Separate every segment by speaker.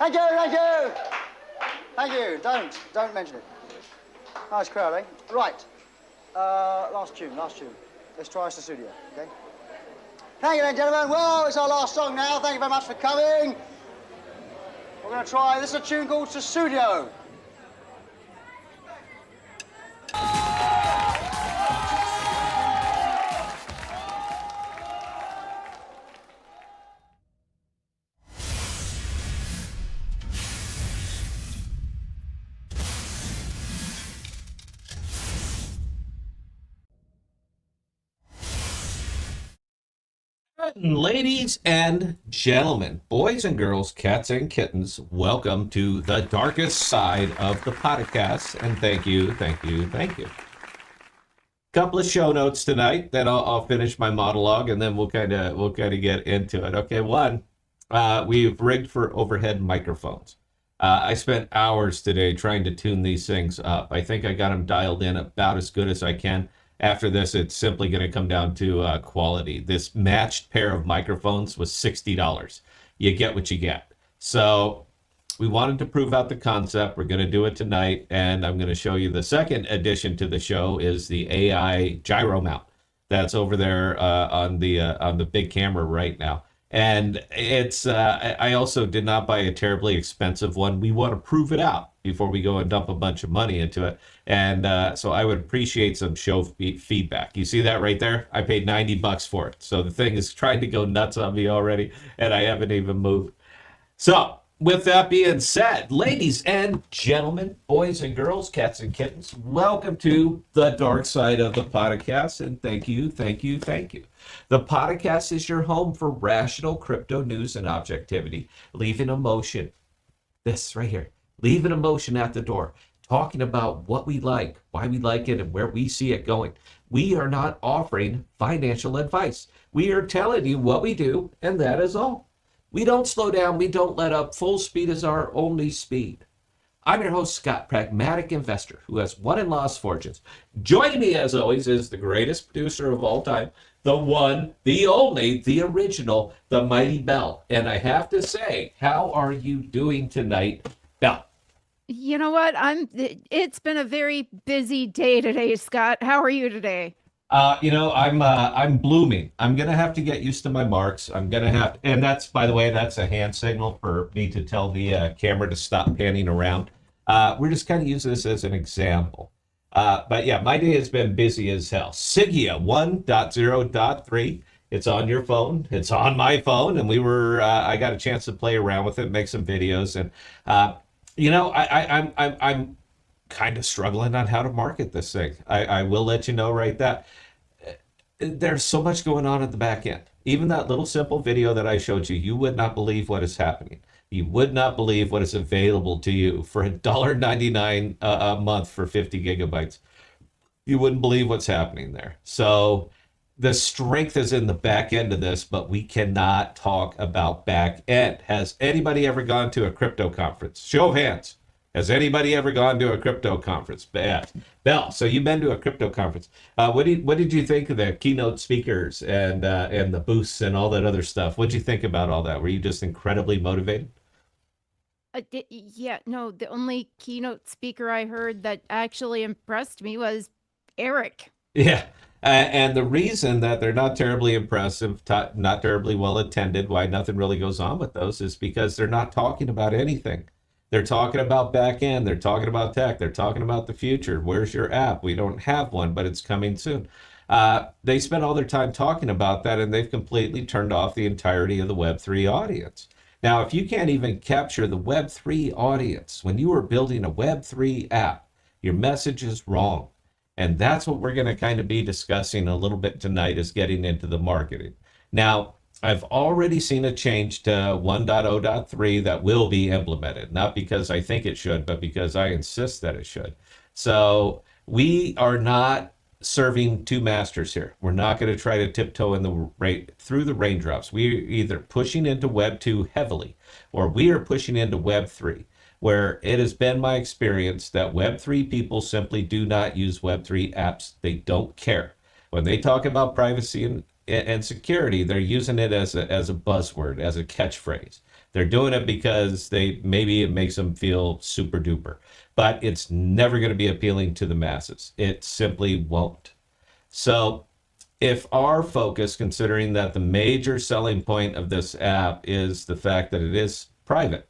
Speaker 1: Thank you, thank you. Thank you. Don't mention it. Nice crowd, eh? Right. Last tune. Let's try us the studio, okay? Thank you then, gentlemen. Well, it's our last song now. Thank you very much for coming. We're going to try, this is a tune called Studio.
Speaker 2: Ladies and gentlemen, boys and girls, cats and kittens, welcome to the darkest side of the podcast, and thank you. Couple of show notes tonight. Then I'll finish my monologue, and then we'll kind of get into it. Okay, one, we've rigged for overhead microphones. I spent hours today trying to tune these things up. I think I got them dialed in about as good as I can. After this, it's simply going to come down to quality. This matched pair of microphones was $60. You get what you get. So we wanted to prove out the concept. We're going to do it tonight, and I'm going to show you the second addition to the show is the AI gyro mount that's over there on the big camera right now. And it's I also did not buy a terribly expensive one. We want to prove it out before we go and dump a bunch of money into it. And so I would appreciate some show feedback. You see that right there? I paid $90 for it. So the thing is trying to go nuts on me already, and I haven't even moved. So with that being said, ladies and gentlemen, boys and girls, cats and kittens, welcome to the dark side of the podcast. And thank you. The podcast is your home for rational crypto news and objectivity, leaving emotion, this right here, leaving emotion at the door, talking about what we like, why we like it, and where we see it going. We are not offering financial advice. We are telling you what we do, and that is all. We don't slow down. We don't let up. Full speed is our only speed. I'm your host, Scott, pragmatic investor who has won and lost fortunes. Joining me, as always, is the greatest producer of all time, the one, the only, the original, the mighty Bell. And I have to say, how are you doing tonight, Bell?
Speaker 3: You know what? It's been a very busy day today, Scott. How are you today?
Speaker 2: I'm blooming. I'm gonna have to get used to my marks. And that's, by the way, that's a hand signal for me to tell the camera to stop panning around. We're just kind of using this as an example. But yeah, my day has been busy as hell. Sigia 1.0.3. It's on your phone. It's on my phone, and I got a chance to play around with it, make some videos, and I'm kind of struggling on how to market this thing. I will let you know right that there's so much going on at the back end. Even that little simple video that I showed you, you would not believe what is happening. You would not believe what is available to you for $1.99 a month for 50 gigabytes. You wouldn't believe what's happening there. So the strength is in the back end of this, but we cannot talk about back end. Has anybody ever gone to a crypto conference? Show of hands. Has anybody ever gone to a crypto conference? Bell, so you've been to a crypto conference. What did you think of the keynote speakers and the booths and all that other stuff? What did you think about all that? Were you just incredibly motivated?
Speaker 3: The only keynote speaker I heard that actually impressed me was Eric.
Speaker 2: Yeah. And the reason that they're not terribly impressive, not terribly well attended, why nothing really goes on with those is because they're not talking about anything. They're talking about back end. They're talking about tech. They're talking about the future. Where's your app? We don't have one, but it's coming soon. They spend all their time talking about that, and they've completely turned off the entirety of the Web3 audience. Now, if you can't even capture the Web3 audience when you are building a Web3 app, your message is wrong. And that's what we're going to kind of be discussing a little bit tonight, is getting into the marketing. Now, I've already seen a change to 1.0.3 that will be implemented, not because I think it should, but because I insist that it should. So we are not serving two masters here. We're not going to try to tiptoe through the raindrops. We're either pushing into Web 2 heavily, or we are pushing into Web 3, where it has been my experience that Web 3 people simply do not use Web 3 apps. They don't care. When they talk about privacy and security, they're using it as a buzzword, as a catchphrase. They're doing it because maybe it makes them feel super duper, but it's never going to be appealing to the masses. It simply won't. So if our focus, considering that the major selling point of this app is the fact that it is private,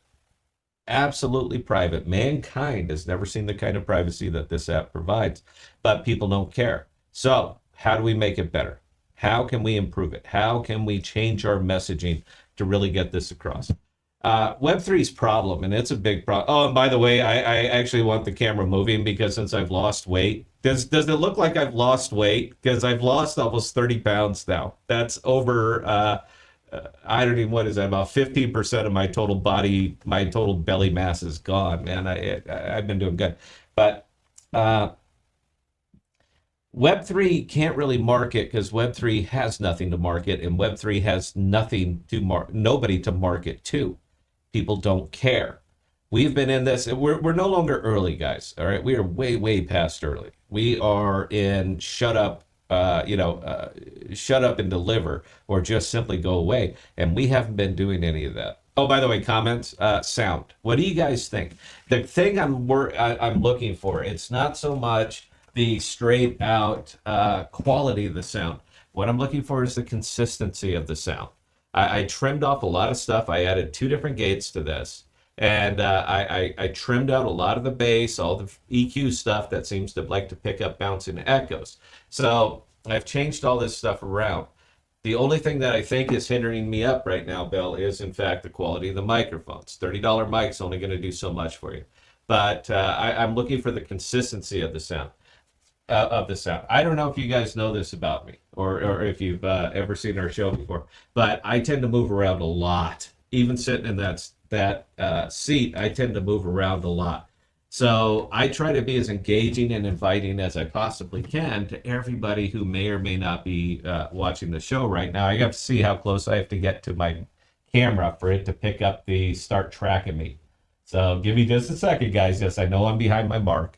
Speaker 2: absolutely private. Mankind has never seen the kind of privacy that this app provides, but people don't care. So how do we make it better? How can we improve it? How can we change our messaging to really get this across? Web3's problem, and it's a big problem. Oh, and by the way, I actually want the camera moving because since I've lost weight, does it look like I've lost weight? Because I've lost almost 30 pounds now. That's over, I don't even, what is that, about 15% of my total body, my total belly mass is gone, man. I've been doing good. But Web3 can't really market because Web3 has nothing to market, and Web3 has nobody to market to. People don't care. We've been in this. We're no longer early, guys. All right, we are way past early. We are in shut up, shut up and deliver, or just simply go away. And we haven't been doing any of that. Oh, by the way, comments, sound. What do you guys think? The thing I'm looking for, it's not so much the straight out quality of the sound. What I'm looking for is the consistency of the sound. I trimmed off a lot of stuff. I added 2 different gates to this. And I trimmed out a lot of the bass, all the EQ stuff that seems to like to pick up bouncing echoes. So I've changed all this stuff around. The only thing that I think is hindering me up right now, Bill, is in fact the quality of the microphones. $30 mic's only going to do so much for you. But I'm looking for the consistency of the sound. I don't know if you guys know this about me or if you've ever seen our show before, but I tend to move around a lot. Even sitting in that seat, I tend to move around a lot. So I try to be as engaging and inviting as I possibly can to everybody who may or may not be watching the show right now. I have to see how close I have to get to my camera for it to pick up the start tracking me. So give me just a second, guys. Yes, I know I'm behind my mark.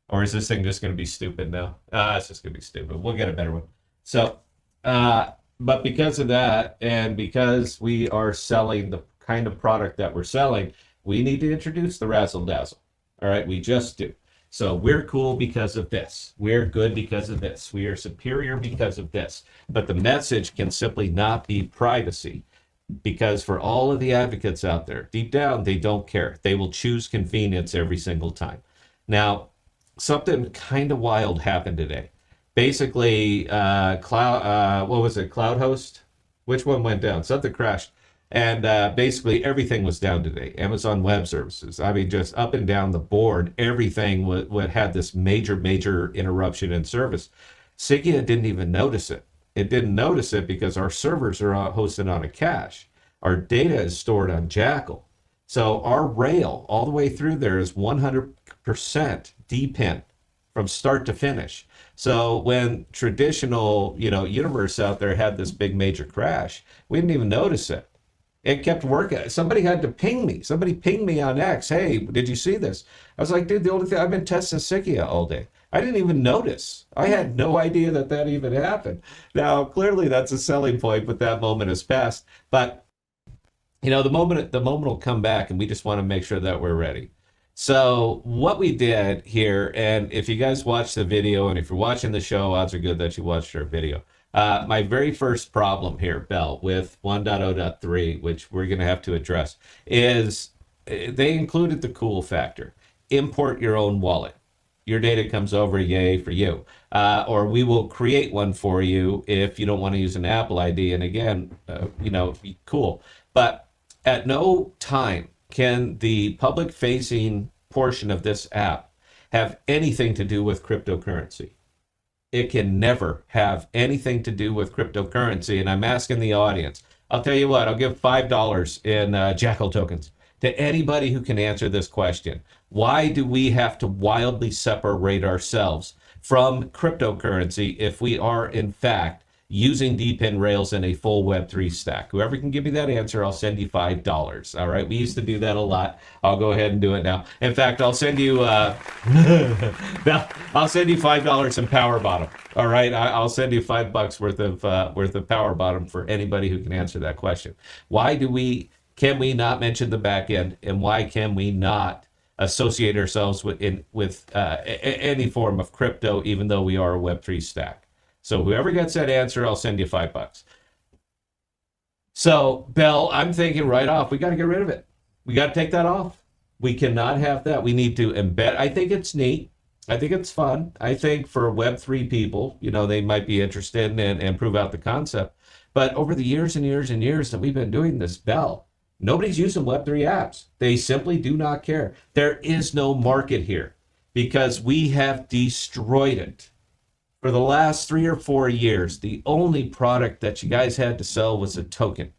Speaker 2: Or is this thing just going to be stupid now? It's just going to be stupid. We'll get a better one. So, but because of that, and because we are selling the kind of product that we're selling, we need to introduce the razzle dazzle. All right, we just do. So we're cool because of this. We're good because of this. We are superior because of this. But the message can simply not be privacy. Because for all of the advocates out there, deep down, they don't care. They will choose convenience every single time. Now, something kind of wild happened today. Basically, CloudHost? Which one went down? Something crashed. And basically everything was down today. Amazon Web Services. I mean, just up and down the board, everything had this major interruption in service. Sigia didn't even notice it. It didn't notice it because our servers are hosted on a cache. Our data is stored on Jackal. So our rail all the way through there is 100% depend from start to finish. So when traditional, universe out there had this big major crash, we didn't even notice it. It kept working. Somebody had to ping me. Somebody pinged me on X. Hey, did you see this? I was like, dude, the only thing, I've been testing Sigia all day. I didn't even notice. I had no idea that even happened. Now, clearly that's a selling point, but that moment has passed. But, the moment will come back, and we just want to make sure that we're ready. So what we did here, and if you guys watch the video, and if you're watching the show, odds are good that you watched our video. My very first problem here, Bell, with 1.0.3, which we're going to have to address, is they included the cool factor. Import your own wallet. Your data comes over, yay for you. Or we will create one for you if you don't want to use an Apple ID. And again, cool. But at no time can the public-facing portion of this app have anything to do with cryptocurrency. It can never have anything to do with cryptocurrency. And I'm asking the audience, I'll tell you what, I'll give $5 in Jackal tokens to anybody who can answer this question. Why do we have to wildly separate ourselves from cryptocurrency if we are, in fact, using DPIN rails in a full Web3 stack? Whoever can give me that answer, I'll send you $5. All right, we used to do that a lot. I'll go ahead and do it now. In fact, I'll send you I'll send you $5 in Power Bottom. All right, I'll send you $5 worth of Power Bottom for anybody who can answer that question. Why do we can we not mention the back end, and why can we not associate ourselves with any form of crypto, even though we are a Web3 stack? So whoever gets that answer, I'll send you $5. So, Bell, I'm thinking right off, we got to get rid of it. We got to take that off. We cannot have that. We need to embed. I think it's neat. I think it's fun. I think for Web3 people, they might be interested and prove out the concept. But over the years and years and years that we've been doing this, Bell, nobody's using Web3 apps. They simply do not care. There is no market here because we have destroyed it. For the last 3 or 4 years, the only product that you guys had to sell was a token.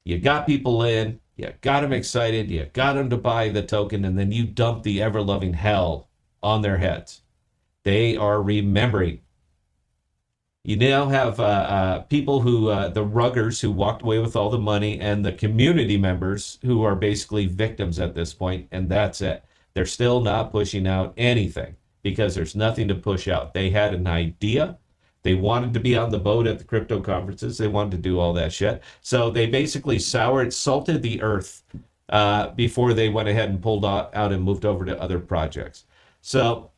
Speaker 2: You got people in, you got them excited, you got them to buy the token, and then you dump the ever-loving hell on their heads. They are remembering. You now have people who, the ruggers who walked away with all the money, and the community members who are basically victims at this point, and that's it. They're still not pushing out anything because there's nothing to push out. They had an idea. They wanted to be on the boat at the crypto conferences. They wanted to do all that shit. So they basically salted the earth before they went ahead and pulled out and moved over to other projects. So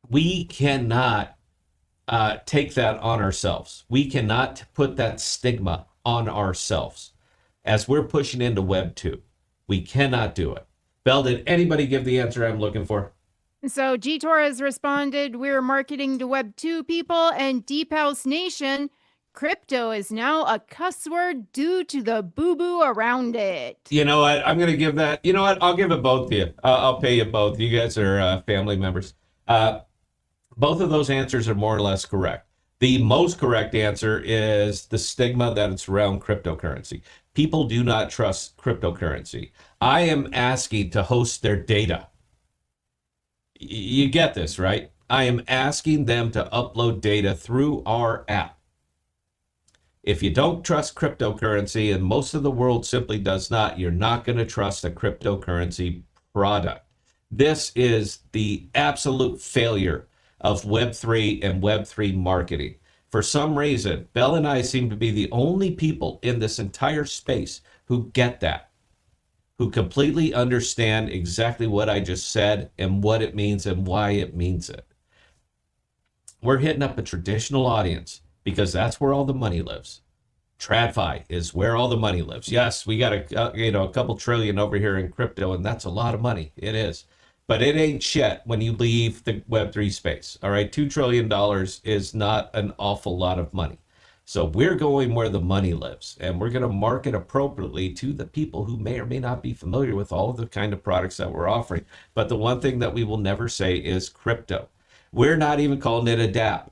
Speaker 2: we cannot take that on ourselves. We cannot put that stigma on ourselves as we're pushing into Web 2. We cannot do it. Bell, did anybody give the answer I'm looking for?
Speaker 3: So G-Tor has responded, we're marketing to Web 2 people, and Deep House Nation, crypto is now a cuss word due to the boo-boo around it.
Speaker 2: You know what? I'm going to give that. You know what? I'll give it both to you. I'll pay you both. You guys are family members. Both of those answers are more or less correct. The most correct answer is the stigma that it's around cryptocurrency. People do not trust cryptocurrency. I am asking to host their data. You get this, right? I am asking them to upload data through our app. If you don't trust cryptocurrency, and most of the world simply does not, you're not going to trust a cryptocurrency product. This is the absolute failure of Web3 and Web3 marketing. For some reason, Bell and I seem to be the only people in this entire space who get that, who completely understand exactly what I just said and what it means and why it means it. We're hitting up a traditional audience because that's where all the money lives. TradFi is where all the money lives. Yes, we got a couple trillion over here in crypto, and that's a lot of money. It is. But it ain't shit when you leave the Web3 space. All right, $2 trillion is not an awful lot of money. So we're going where the money lives, and we're going to market appropriately to the people who may or may not be familiar with all of the kind of products that we're offering. But the one thing that we will never say is crypto. We're not even calling it a dApp,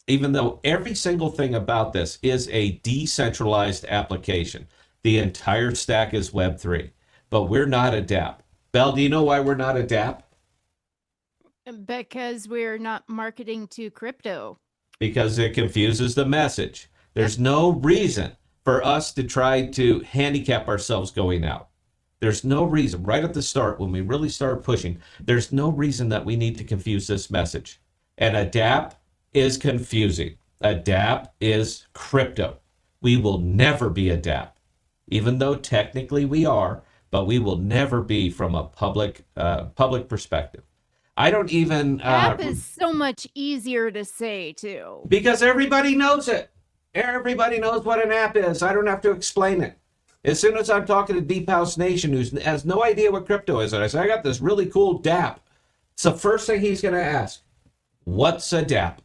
Speaker 2: even though every single thing about this is a decentralized application. The entire stack is Web3, but we're not a dApp. Bell, do you know why we're not a dApp?
Speaker 3: Because we're not marketing to crypto.
Speaker 2: Because it confuses the message. There's no reason for us to try to handicap ourselves going out. There's no reason right at the start when we really start pushing. There's no reason that we need to confuse this message. And a dApp is confusing. A dApp is crypto. We will never be a dApp, even though technically we are, but we will never be from a public perspective. I don't even...
Speaker 3: App is so much easier to say, too.
Speaker 2: Because everybody knows it. Everybody knows what an app is. I don't have to explain it. As soon as I'm talking to Deep House Nation, who has no idea what crypto is, and I say, I got this really cool dApp. It's the first thing he's going to ask. What's a dApp?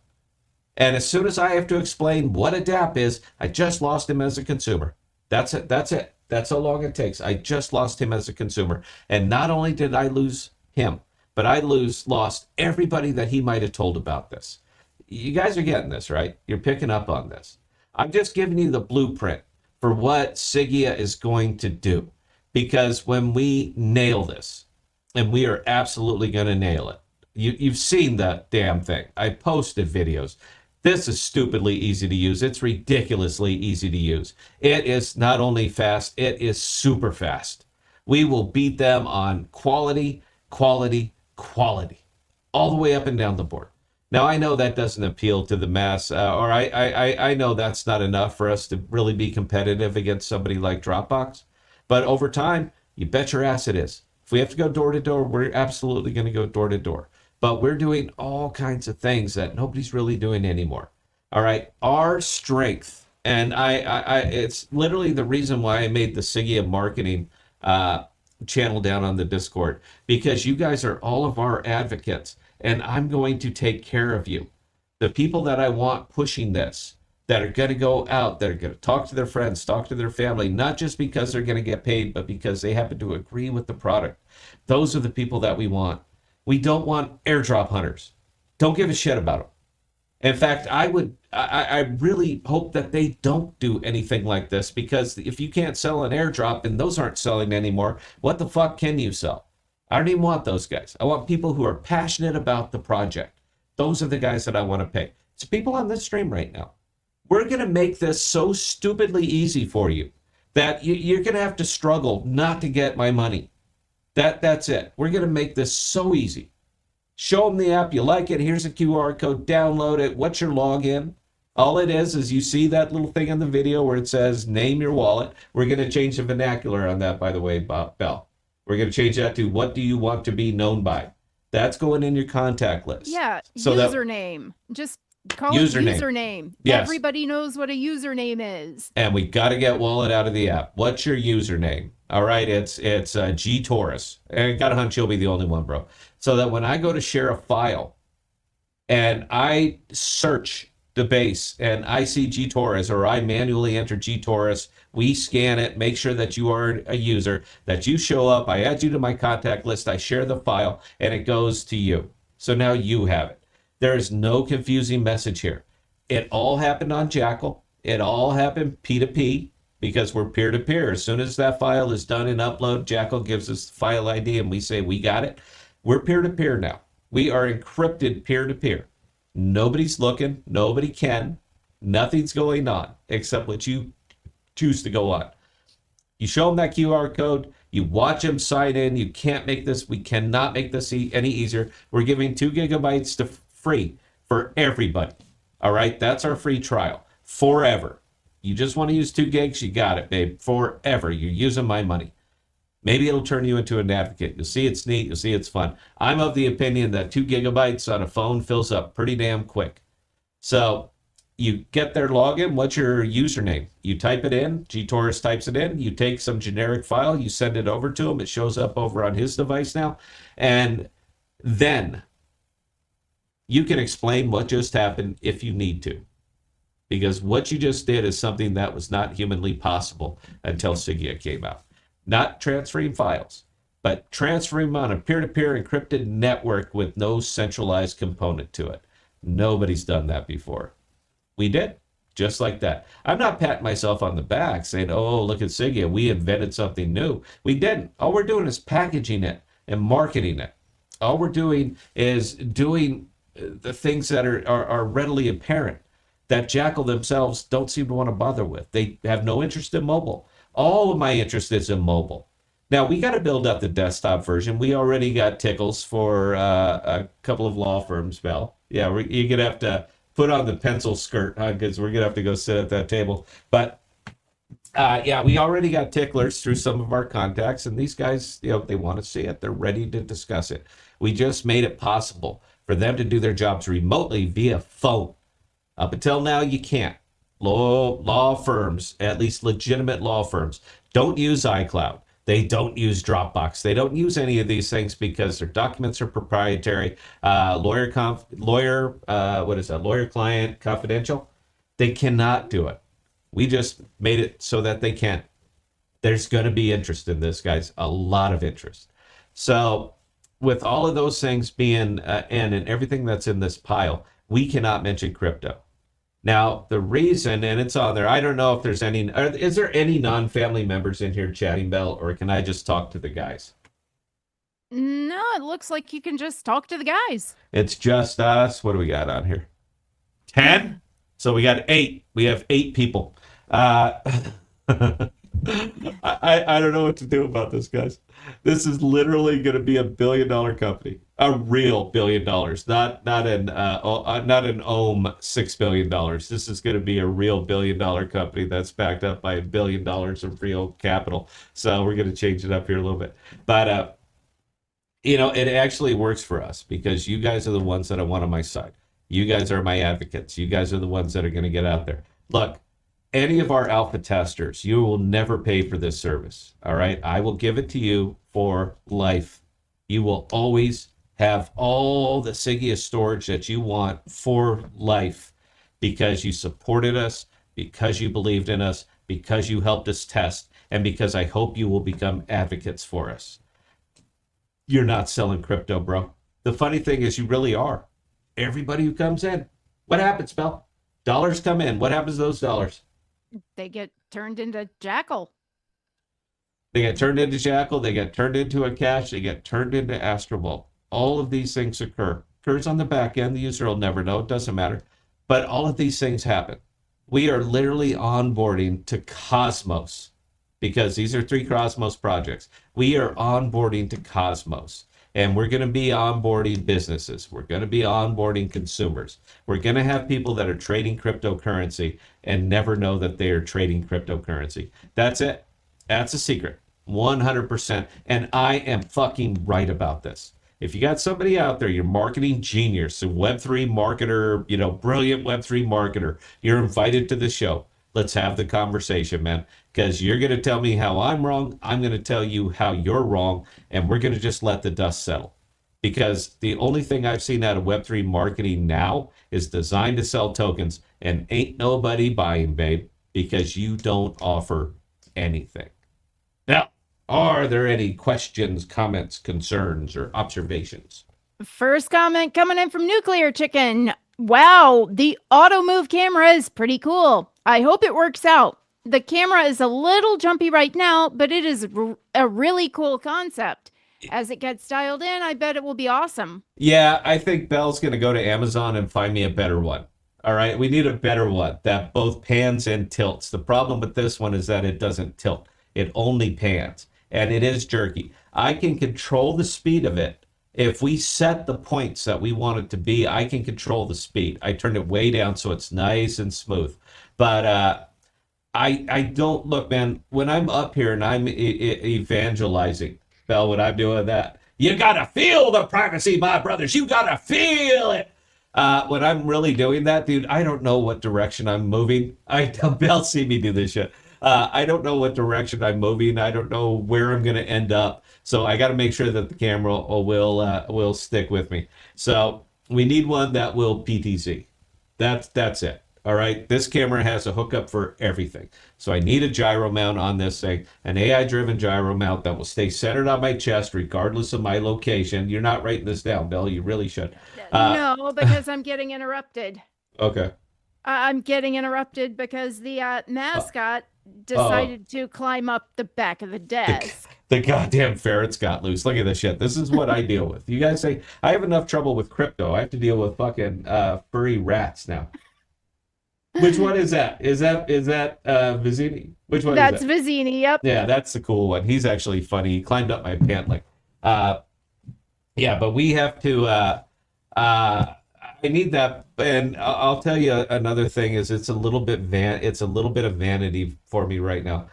Speaker 2: And as soon as I have to explain what a dApp is, I just lost him as a consumer. That's it. That's it. That's how long it takes. I just lost him as a consumer. And not only did I lose him, but I lost everybody that he might have told about this. You guys are getting this, right? You're picking up on this. I'm just giving you the blueprint for what Sigia is going to do. Because when we nail this, and we are absolutely going to nail it, you've seen the damn thing. I posted videos. This is stupidly easy to use. It's ridiculously easy to use. It is not only fast, it is super fast. We will beat them on quality, quality, quality, all the way up and down the board. Now, I know that doesn't appeal to the mass, or I know that's not enough for us to really be competitive against somebody like Dropbox. But over time, you bet your ass it is. If we have to go door to door, we're absolutely going to go door to door. But we're doing all kinds of things that nobody's really doing anymore. All right, our strength, and it's literally the reason why I made the Sigia marketing channel down on the Discord, because you guys are all of our advocates, and I'm going to take care of you. The people that I want pushing this, that are going to go out, that are going to talk to their friends, talk to their family, not just because they're going to get paid, but because they happen to agree with the product. Those are the people that we want. We don't want airdrop hunters. Don't give a shit about them. In fact, I really hope that they don't do anything like this, because if you can't sell an airdrop and those aren't selling anymore, what the fuck can you sell? I don't even want those guys. I want people who are passionate about the project. Those are the guys that I want to pay. It's people on this stream right now. We're going to make this so stupidly easy for you that you're going to have to struggle not to get my money. That's it. We're going to make this so easy. Show them the app. You like it. Here's a QR code. Download it. What's your login? All it is you see that little thing in the video where it says name your wallet. We're going to change the vernacular on that, by the way, Bell. We're going to change that to what do you want to be known by? That's going in your contact list.
Speaker 3: Yeah,
Speaker 2: so
Speaker 3: username. Just call
Speaker 2: username.
Speaker 3: it username.
Speaker 2: Yes.
Speaker 3: Everybody knows what a username is.
Speaker 2: And we got to get wallet out of the app. What's your username? All right, it's G Taurus. And I got a hunch you'll be the only one, bro. So that when I go to share a file and I search the base and I see G Taurus, or I manually enter G Taurus, we scan it, make sure that you are a user, that you show up, I add you to my contact list, I share the file, and it goes to you. So now you have it. There is no confusing message here. It all happened on Jackal. It all happened P2P, because we're peer-to-peer. As soon as that file is done in upload, Jackal gives us the file ID and we say, we got it. We're peer-to-peer now. We are encrypted peer-to-peer. Nobody's looking. Nobody can. Nothing's going on except what you choose to go on. You show them that QR code. You watch them sign in. You can't make this. We cannot make this any easier. We're giving 2 gigabytes to free for everybody. All right? That's our free trial. Forever. You just want to use 2 gigs? You got it, babe. Forever. You're using my money. Maybe it'll turn you into an advocate. You'll see it's neat. You'll see it's fun. I'm of the opinion that 2 gigabytes on a phone fills up pretty damn quick. So you get their login. What's your username? You type it in. GTorus types it in. You take some generic file. You send it over to him. It shows up over on his device now. And then you can explain what just happened if you need to. Because what you just did is something that was not humanly possible until Sigia came out. Not transferring files, but transferring them on a peer-to-peer encrypted network with no centralized component to it. Nobody's done that before. We did, just like that. I'm not patting myself on the back saying, oh, look at Sigia, we invented something new. We didn't. All we're doing is packaging it and marketing it. All we're doing is doing the things that are readily apparent that Jackal themselves don't seem to want to bother with. They have no interest in mobile. All of my interest is in mobile. Now, we got to build up the desktop version. We already got tickles for a couple of law firms, Mel. Yeah, you're going to have to put on the pencil skirt, because we're going to have to go sit at that table. But, yeah, we already got ticklers through some of our contacts, and these guys, they want to see it. They're ready to discuss it. We just made it possible for them to do their jobs remotely via phone. Up until now, you can't. Law firms, at least legitimate law firms, don't use iCloud. They don't use Dropbox. They don't use any of these things because their documents are proprietary. Lawyer client confidential. They cannot do it. We just made it so that they can. There's going to be interest in this, guys. A lot of interest. So with all of those things being and everything that's in this pile, we cannot mention crypto. Now, the reason, and it's on there, I don't know if there's any, is there any non-family members in here chatting, Bell, or can I just talk to the guys?
Speaker 3: No, it looks like you can just talk to the guys.
Speaker 2: It's just us. What do we got on here? 10? So we got 8. We have 8 people. I don't know what to do about this, guys. This is literally going to be $1 billion company, a real $1 billion, not an ohm $6 billion. This is going to be a real $1 billion company that's backed up by $1 billion of real capital. So we're going to change it up here a little bit, but it actually works for us because you guys are the ones that I want on my side. You guys are my advocates. You guys are the ones that are going to get out there. Look, any of our alpha testers, you will never pay for this service. All right. I will give it to you for life. You will always have all the Cygia storage that you want for life because you supported us, because you believed in us, because you helped us test, and because I hope you will become advocates for us. You're not selling crypto, bro. The funny thing is you really are. Everybody who comes in, what happens, Bell? Dollars come in. What happens to those dollars?
Speaker 3: They get turned into Jackal.
Speaker 2: They get turned into Jackal. They get turned into a cash. They get turned into Astrovault. All of these things occurs on the back end. The user will never know. It doesn't matter. But all of these things happen. We are literally onboarding to Cosmos because these are 3 Cosmos projects. We are onboarding to Cosmos. And we're going to be onboarding businesses. We're going to be onboarding consumers. We're going to have people that are trading cryptocurrency and never know that they are trading cryptocurrency. That's it. That's a secret. 100%. And I am fucking right about this. If you got somebody out there, you're marketing genius, a Web3 marketer, brilliant Web3 marketer, you're invited to the show. Let's have the conversation, man, because you're going to tell me how I'm wrong. I'm going to tell you how you're wrong, and we're going to just let the dust settle. Because the only thing I've seen out of Web3 marketing now is designed to sell tokens, and ain't nobody buying, babe, because you don't offer anything. Now, are there any questions, comments, concerns, or observations?
Speaker 3: First comment coming in from Nuclear Chicken. Wow, the auto move camera is pretty cool. I hope it works out. The camera is a little jumpy right now, but it is a really cool concept. As it gets dialed in, I bet it will be awesome.
Speaker 2: Yeah, I think Bell's going to go to Amazon and find me a better one. All right, we need a better one that both pans and tilts. The problem with this one is that it doesn't tilt. It only pans, and it is jerky. I can control the speed of it. If we set the points that we want it to be, I can control the speed. I turn it way down so it's nice and smooth. But I don't look, man, when I'm up here and I'm evangelizing, Bell, when I'm doing that, you got to feel the privacy, my brothers. You got to feel it. When I'm really doing that, dude, I don't know what direction I'm moving. Bell see me do this shit. I don't know what direction I'm moving. I don't know where I'm going to end up. So I got to make sure that the camera will stick with me. So we need one that will PTZ. That's it. All right. This camera has a hookup for everything. So I need a gyro mount on this thing, an AI-driven gyro mount that will stay centered on my chest regardless of my location. You're not writing this down, Bill. You really should.
Speaker 3: No, because I'm getting interrupted.
Speaker 2: Okay.
Speaker 3: I'm getting interrupted because the mascot decided to climb up the back of the desk.
Speaker 2: The goddamn ferrets got loose. Look at this shit. This is what I deal with. You guys say I have enough trouble with crypto. I have to deal with fucking furry rats now. Which one is that? Is that Vizzini? Which one
Speaker 3: That's
Speaker 2: is that?
Speaker 3: Vizzini, yep.
Speaker 2: Yeah, that's the cool one. He's actually funny. He climbed up my pant leg. Yeah, but we have to I need that, and I'll tell you another thing is it's a little bit of vanity for me right now.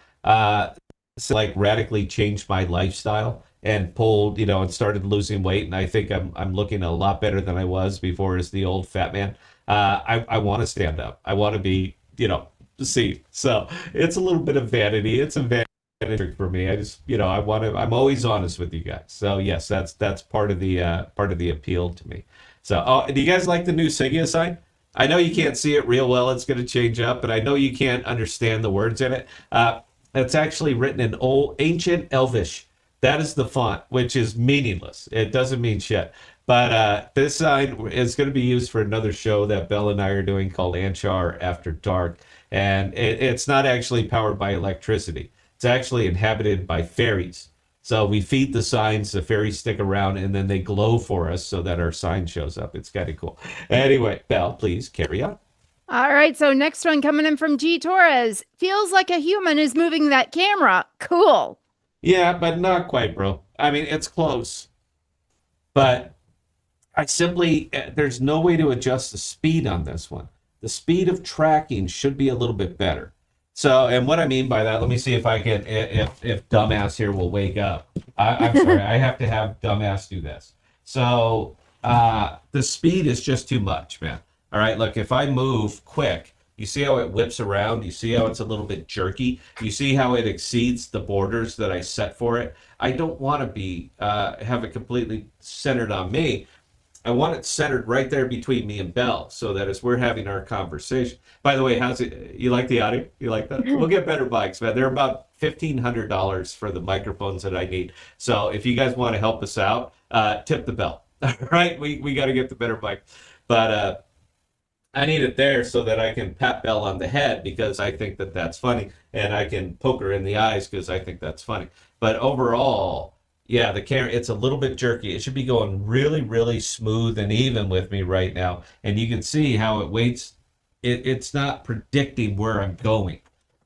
Speaker 2: So like radically changed my lifestyle and pulled, and started losing weight, and I think I'm looking a lot better than I was before as the old fat man. I want to stand up. I want to be, see. So it's a little bit of vanity. It's a vanity trick for me. I just, I'm always honest with you guys. So yes, that's part of the appeal to me. So, do you guys like the new Cygia sign? I know you can't see it real well. It's going to change up, but I know you can't understand the words in it. It's actually written in old ancient Elvish. That is the font, which is meaningless. It doesn't mean shit. But this sign is going to be used for another show that Bell and I are doing called Anshar After Dark. And it's not actually powered by electricity. It's actually inhabited by fairies. So we feed the signs, the fairies stick around, and then they glow for us so that our sign shows up. It's kind of cool. Anyway, Belle, please carry on.
Speaker 3: All right, so next one coming in from G Torres. Feels like a human is moving that camera. Cool.
Speaker 2: Yeah, but not quite, bro. I mean, it's close, but there's no way to adjust the speed on this one. The speed of tracking should be a little bit better. So, and what I mean by that, let me see if I can, if dumbass here will wake up. I'm sorry, I have to have dumbass do this. So, the speed is just too much, man. All right, look, if I move quick, you see how it whips around? You see how it's a little bit jerky? You see how it exceeds the borders that I set for it? I don't want to have it completely centered on me. I want it centered right there between me and Belle, so that as we're having our conversation. By the way, how's it? You like the audio? You like that? We'll get better mics, man. They're about $1,500 for the microphones that I need. So if you guys want to help us out, tip the bell. All right, we got to get the better mic, but I need it there so that I can pat Belle on the head because I think that that's funny, and I can poke her in the eyes because I think that's funny. But overall, yeah, the camera, it's a little bit jerky. It should be going really, really smooth and even with me right now. And you can see how it waits. It's not predicting where I'm going.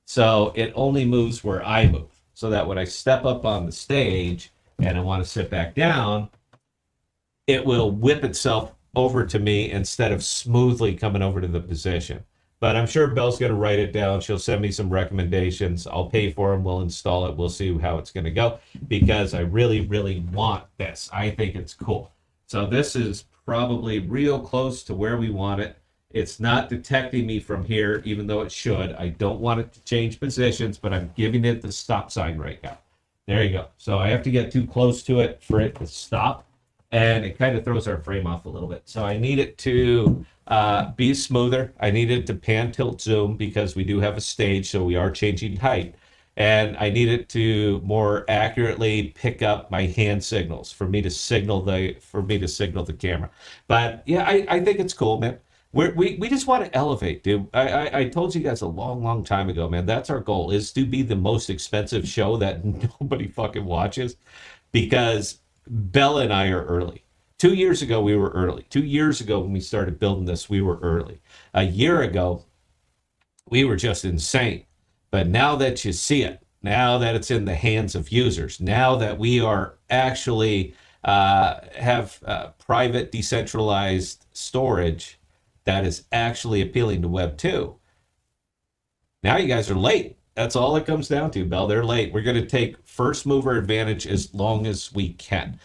Speaker 2: So it only moves where I move. So that when I step up on the stage and I want to sit back down, it will whip itself over to me instead of smoothly coming over to the position. But I'm sure Belle's going to write it down. She'll send me some recommendations. I'll pay for them. We'll install it. We'll see how it's going to go because I really, really want this. I think it's cool. So this is probably real close to where we want it. It's not detecting me from here, even though it should. I don't want it to change positions, but I'm giving it the stop sign right now. There you go. So I have to get too close to it for it to stop. And it kind of throws our frame off a little bit. So I need it to be smoother. I need it to pan, tilt, zoom because we do have a stage, so we are changing height. And I need it to more accurately pick up my hand signals for me to signal the camera. But yeah, I think it's cool, man. We just want to elevate, dude. I told you guys a long, long time ago, man. That's our goal, is to be the most expensive show that nobody fucking watches because Bella and I are early. 2 years ago, we were early. 2 years ago, when we started building this, we were early. A year ago, we were just insane. But now that you see it, now that it's in the hands of users, now that we are actually have private decentralized storage that is actually appealing to Web 2, now you guys are late. That's all it comes down to, Belle. They're late. We're going to take first mover advantage as long as we can.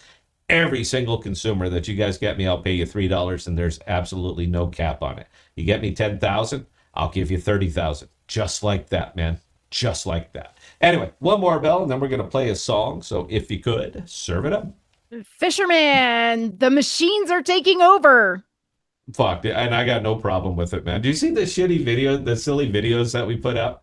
Speaker 2: Every single consumer that you guys get me, I'll pay you $3, and there's absolutely no cap on it. You get me 10,000, I'll give you 30,000. Just like that, man. Just like that. Anyway, one more, Belle, and then we're going to play a song. So if you could, serve it up.
Speaker 3: Fisherman, the machines are taking over.
Speaker 2: Fuck, and I got no problem with it, man. Do you see the silly videos that we put out?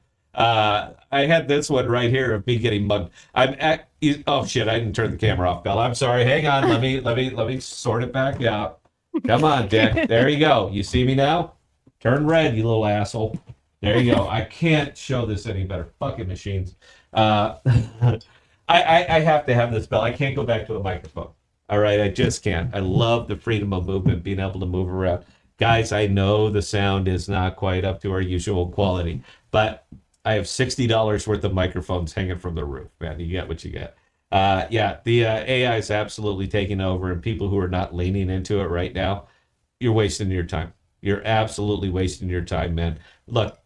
Speaker 2: I had this one right here of me getting mugged. Oh shit, I didn't turn the camera off, Bella. I'm sorry. Hang on. Let me sort it back out. Come on, Dick. There you go. You see me now? Turn red, you little asshole. There you go. I can't show this any better. Fucking machines. I have to have this, Bell. I can't go back to the microphone. All right, I just can't. I love the freedom of movement, being able to move around. Guys, I know the sound is not quite up to our usual quality, but I have $60 worth of microphones hanging from the roof, man. You get what you get. The AI is absolutely taking over, and people who are not leaning into it right now, you're wasting your time. You're absolutely wasting your time, man. Look,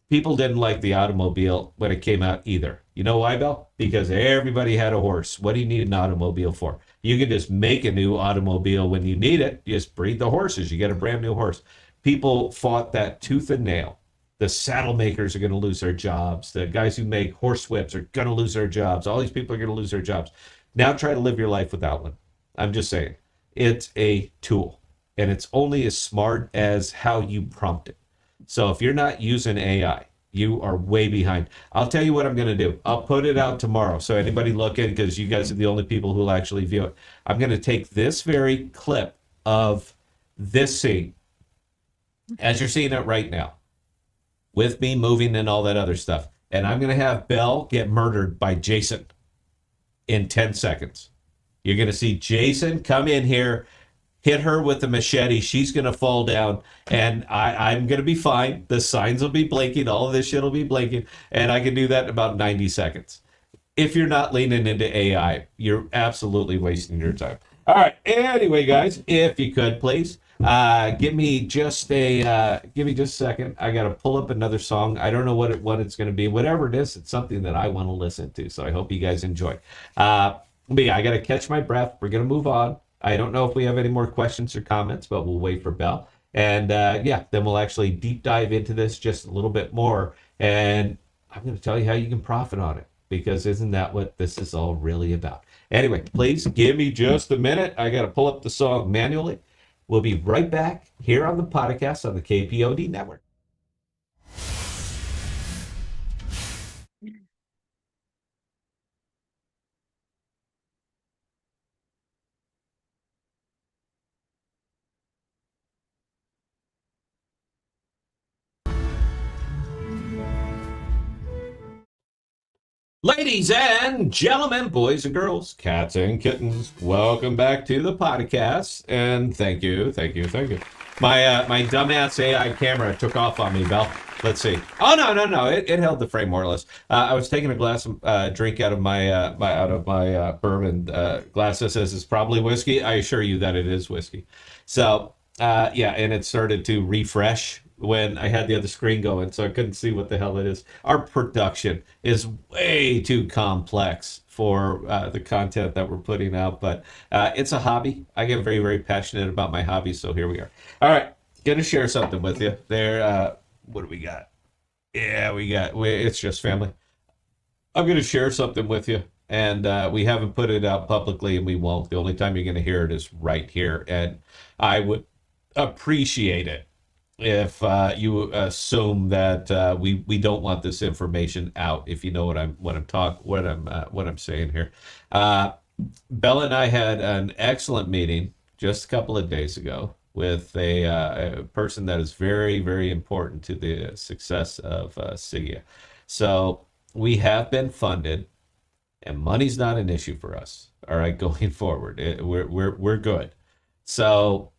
Speaker 2: people didn't like the automobile when it came out either. You know why, Bill? Because everybody had a horse. What do you need an automobile for? You can just make a new automobile when you need it. You just breed the horses. You get a brand new horse. People fought that tooth and nail. The saddle makers are going to lose their jobs. The guys who make horse whips are going to lose their jobs. All these people are going to lose their jobs. Now try to live your life without one. I'm just saying. It's a tool, and it's only as smart as how you prompt it. So if you're not using AI, you are way behind. I'll tell you what I'm going to do. I'll put it out tomorrow. So anybody look in, because you guys are the only people who will actually view it. I'm going to take this very clip of this scene, as you're seeing it right now, with me moving and all that other stuff. And I'm going to have Belle get murdered by Jason in 10 seconds. You're going to see Jason come in here. hit her with a machete. She's going to fall down, and I'm going to be fine. The signs will be blinking. All of this shit will be blinking, and I can do that in about 90 seconds. If you're not leaning into AI, you're absolutely wasting your time. All right. Anyway, guys, if you could please give me just a second. I got to pull up another song. I don't know what it's going to be. Whatever it is, it's something that I want to listen to. So I hope you guys enjoy. But yeah, I got to catch my breath. We're going to move on. I don't know if we have any more questions or comments, but we'll wait for Belle. And yeah, then we'll actually deep dive into this just a little bit more. And I'm going to tell you how you can profit on it, because isn't that what this is all really about? Anyway, please give me just a minute. I got to pull up the song manually. We'll be right back here on the podcast on the KPOD network. Ladies and gentlemen, boys and girls, cats and kittens, welcome back to the podcast, and thank you. My dumbass AI camera took off on me, Belle. Let's see. Oh no, it held the frame more or less. I was taking a glass of drink out of my bourbon glass that says it's probably whiskey. I assure you that it is whiskey. So yeah, and it started to refresh when I had the other screen going, so I couldn't see what the hell it is. Our production is way too complex for the content that we're putting out, but it's a hobby. I get very, very passionate about my hobby, so here we are. All right, gonna share something with you. What do we got? Yeah, it's just family. I'm gonna share something with you, and we haven't put it out publicly, and we won't. The only time you're gonna hear it is right here, and I would appreciate it if you assume that we don't want this information out, if you know what I'm saying here. Bella and I had an excellent meeting just a couple of days ago with a person that is very, very important to the success of SIGIA. So we have been funded, and money's not an issue for us. All right, going forward, we're good. So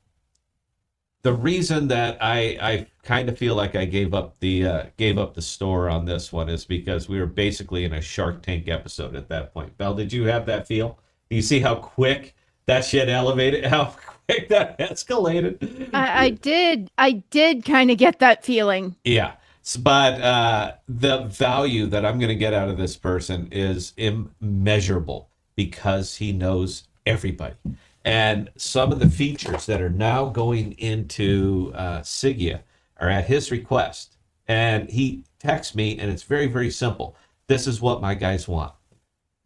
Speaker 2: the reason that I kind of feel like I gave up the store on this one is because we were basically in a Shark Tank episode at that point. Belle, did you have that feel? Do you see how quick that shit elevated? How quick that escalated?
Speaker 3: I did kind of get that feeling.
Speaker 2: Yeah. But the value that I'm going to get out of this person is immeasurable because he knows everybody. And some of the features that are now going into SIGIA are at his request. And he texts me, and it's very, very simple. This is what my guys want.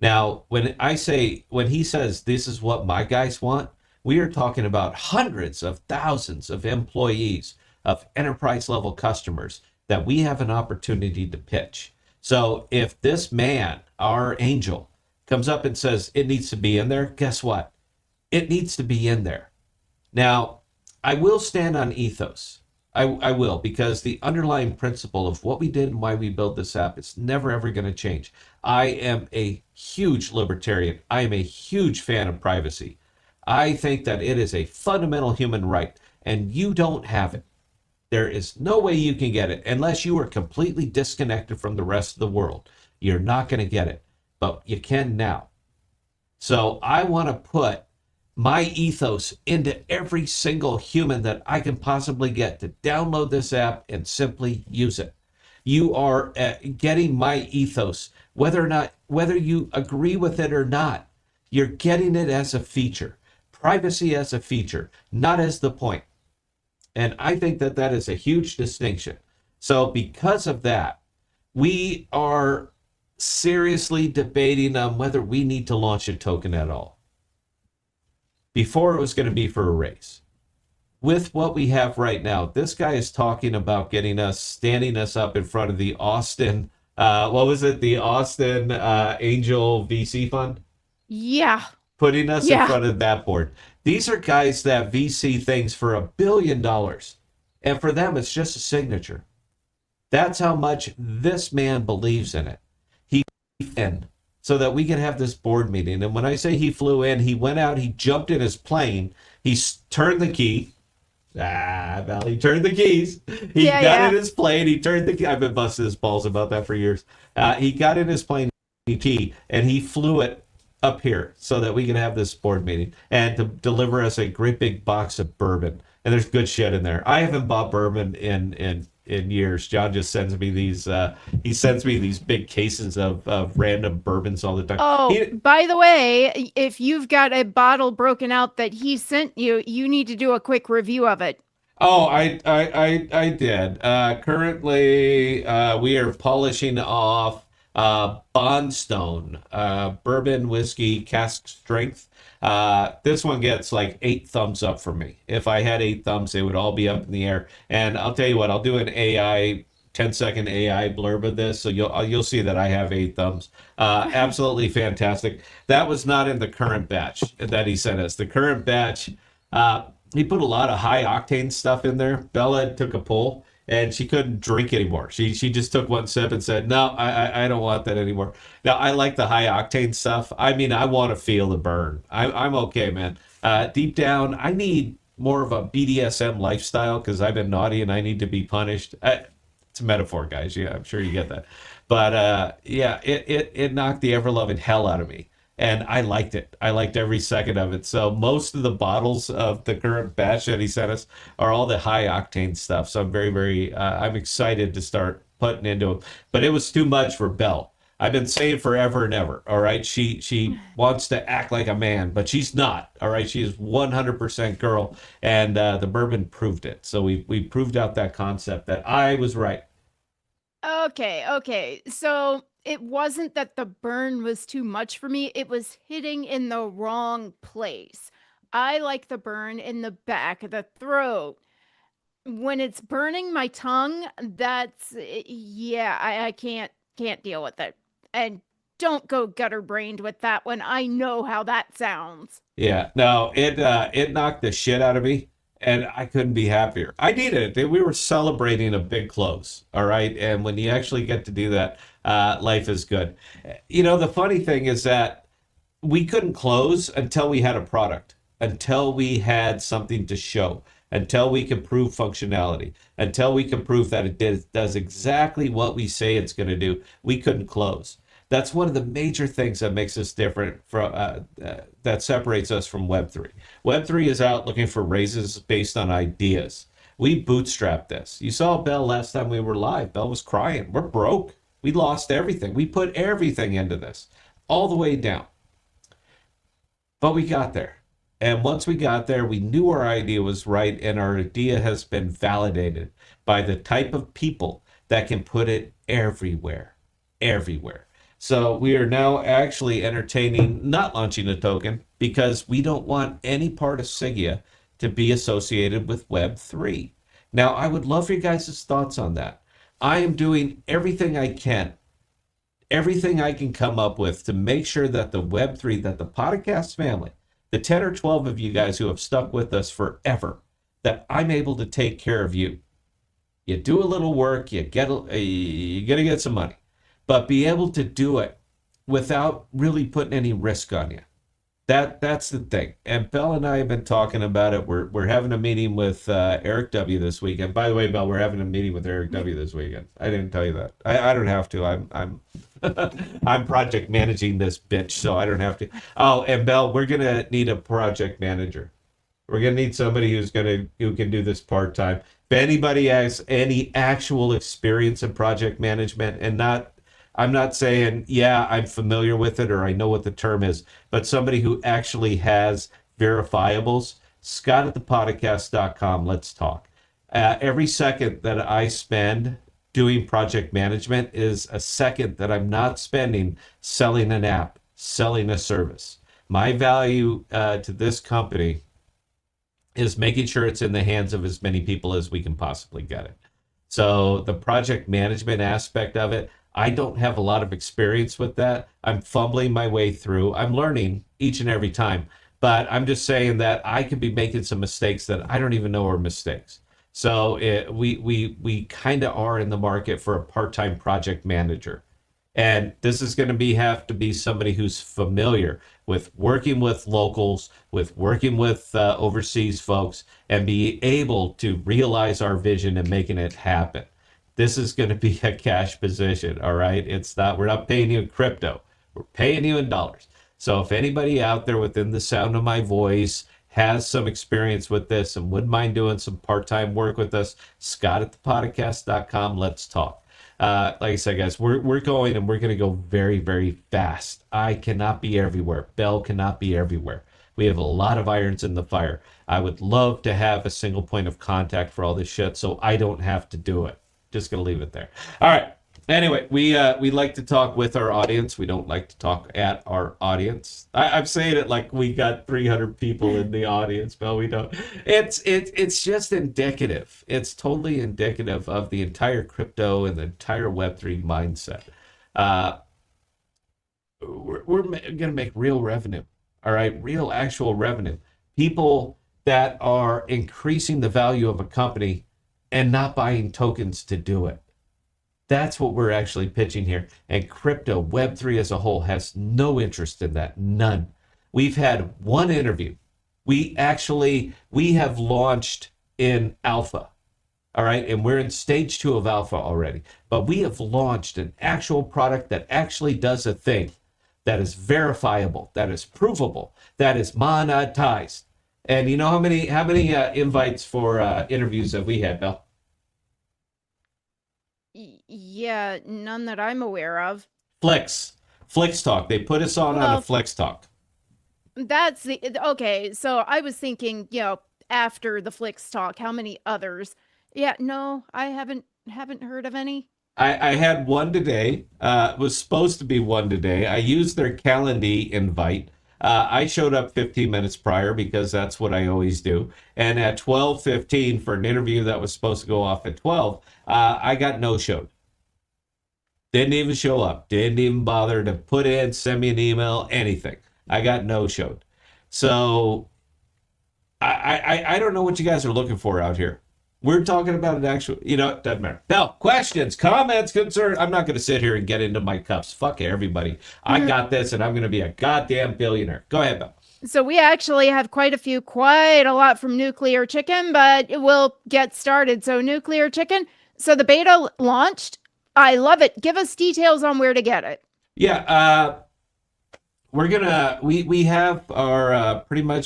Speaker 2: Now, when he says this is what my guys want, we are talking about hundreds of thousands of employees, of enterprise level customers that we have an opportunity to pitch. So if this man, our angel, comes up and says it needs to be in there, guess what? It needs to be in there. Now, I will stand on ethos. I will, because the underlying principle of what we did and why we built this app is never, ever going to change. I am a huge libertarian. I am a huge fan of privacy. I think that it is a fundamental human right, and you don't have it. There is no way you can get it unless you are completely disconnected from the rest of the world. You're not going to get it, but you can now. So I want to put my ethos into every single human that I can possibly get to download this app and simply use it. You are getting my ethos, whether you agree with it or not. You're getting it as a feature, privacy as a feature, not as the point. And I think that that is a huge distinction. So because of that, we are seriously debating on whether we need to launch a token at all. Before, it was going to be for a raise. With what we have right now, this guy is talking about standing us up in front of the Austin, the Austin Angel VC Fund?
Speaker 3: Yeah.
Speaker 2: Putting us in front of that board. These are guys that VC things for $1 billion. And for them, it's just a signature. That's how much this man believes in it. He in so that we can have this board meeting. And when I say he flew in, he went out, he jumped in his plane, turned the key. Val, he turned the keys. He
Speaker 3: Yeah,
Speaker 2: got
Speaker 3: yeah.
Speaker 2: in his plane. He turned the key. I've been busting his balls about that for years. He got in his plane key and he flew it up here so that we can have this board meeting and to deliver us a great big box of bourbon. And there's good shit in there. I haven't bought bourbon in years. John just sends me these. He sends me these big cases of random bourbons all the time.
Speaker 3: Oh, by the way, if you've got a bottle broken out that he sent you, you need to do a quick review of it.
Speaker 2: Oh, I did. Currently, we are polishing off Bondstone bourbon whiskey cask strength. This one gets like 8 thumbs up for me. If I had 8 thumbs, it would all be up in the air. And I'll tell you what, I'll do an AI 10-second AI blurb of this, so you'll see that I have 8 thumbs. Absolutely fantastic. That was not in the current batch that he sent us. The current batch. He put a lot of high octane stuff in there. Bella took a pull and she couldn't drink anymore. She just took one sip and said, "No, I don't want that anymore." Now I like the high octane stuff. I mean, I want to feel the burn. I'm okay, man. Deep down, I need more of a BDSM lifestyle because I've been naughty and I need to be punished. It's a metaphor, guys. Yeah, I'm sure you get that. But yeah, it knocked the ever loving hell out of me. And I liked it. I liked every second of it. So most of the bottles of the current batch that he sent us are all the high octane stuff. So I'm very, I'm excited to start putting into it. But it was too much for Belle. I've been saying forever and ever. All right, she wants to act like a man, but she's not. All right, she is 100% girl, and the bourbon proved it. So we proved out that concept that I was right.
Speaker 3: Okay. So it wasn't that the burn was too much for me, it was hitting in the wrong place. I like the burn in the back of the throat. When it's burning my tongue, yeah, I can't deal with it. And don't go gutter brained with that one. I know how that sounds.
Speaker 2: Yeah, no, it knocked the shit out of me, and I couldn't be happier. I needed it. We were celebrating a big close, all right? And when you actually get to do that, life is good. You know, the funny thing is that we couldn't close until we had a product, until we had something to show, until we could prove functionality, until we could prove that it does exactly what we say it's going to do. We couldn't close. That's one of the major things that makes us different from that separates us from Web3. Web3 is out looking for raises based on ideas. We bootstrapped this. You saw Belle last time we were live. Belle was crying. We're broke. We lost everything. We put everything into this, all the way down. But we got there. And once we got there, we knew our idea was right, and our idea has been validated by the type of people that can put it everywhere. Everywhere. So we are now actually entertaining not launching a token because we don't want any part of Sigia to be associated with Web3. Now, I would love your guys' thoughts on that. I am doing everything I can come up with to make sure that the Web3, that the podcast family, the 10 or 12 of you guys who have stuck with us forever, that I'm able to take care of you. You do a little work, you're gonna get some money. But be able to do it without really putting any risk on you. That's the thing. And Belle and I have been talking about it. We're having a meeting with Eric W. this weekend. By the way, Belle, we're having a meeting with Eric W. this weekend. I didn't tell you that. I don't have to. I'm I'm project managing this bitch, so I don't have to. Oh, and Belle, we're gonna need a project manager. We're gonna need somebody who can do this part time. If anybody has any actual experience in project management, and I'm not saying, yeah, I'm familiar with it or I know what the term is, but somebody who actually has verifiables, Scott at ThePodocasts.com, let's talk. Every second that I spend doing project management is a second that I'm not spending selling an app, selling a service. My value to this company is making sure it's in the hands of as many people as we can possibly get it. So the project management aspect of it, I don't have a lot of experience with that. I'm fumbling my way through. I'm learning each and every time. But I'm just saying that I could be making some mistakes that I don't even know are mistakes. So we kind of are in the market for a part-time project manager. And this is going to have to be somebody who's familiar with working with locals, with working with overseas folks, and be able to realize our vision and making it happen. This is going to be a cash position, all right? We're not paying you in crypto. We're paying you in dollars. So if anybody out there within the sound of my voice has some experience with this and wouldn't mind doing some part-time work with us, Scott at ThePodocasts.com, let's talk. Like I said, guys, we're going and we're going to go very, very fast. I cannot be everywhere. Bell cannot be everywhere. We have a lot of irons in the fire. I would love to have a single point of contact for all this shit so I don't have to do it. Just going to leave it there. All right. Anyway, we like to talk with our audience. We don't like to talk at our audience. I'm saying it like we got 300 people in the audience, but we don't. It's just indicative. It's totally indicative of the entire crypto and the entire Web3 mindset. We're going to make real revenue. All right, real actual revenue. People that are increasing the value of a company and not buying tokens to do it. That's what we're actually pitching here. And crypto, Web3 as a whole, has no interest in that. None. We've had one interview. We have launched in alpha. All right. And we're in stage 2 of alpha already. But we have launched an actual product that actually does a thing that is verifiable, that is provable, that is monetized. And you know how many invites for interviews have we had, Bell?
Speaker 3: Yeah, none that I'm aware of.
Speaker 2: Flex Talk. They put us on a Flex Talk.
Speaker 3: That's okay. So I was thinking, after the Flex Talk, how many others? Yeah, no, I haven't heard of any.
Speaker 2: I had one today. Was supposed to be one today. I used their Calendly invite. I showed up 15 minutes prior because that's what I always do. And at 12:15 for an interview that was supposed to go off at 12, I got no-showed. Didn't even show up. Didn't even bother to put in, send me an email, anything. I got no-showed. So I don't know what you guys are looking for out here. We're talking about an actual, it doesn't matter. Now, questions, comments, concerns. I'm not going to sit here and get into my cups. Fuck everybody. I got this, and I'm going to be a goddamn billionaire. Go ahead, Belle.
Speaker 3: So we actually have quite a lot from Nuclear Chicken, but we'll get started. So Nuclear Chicken, so the beta launched. I love it. Give us details on where to get it.
Speaker 2: Yeah, we're gonna we have our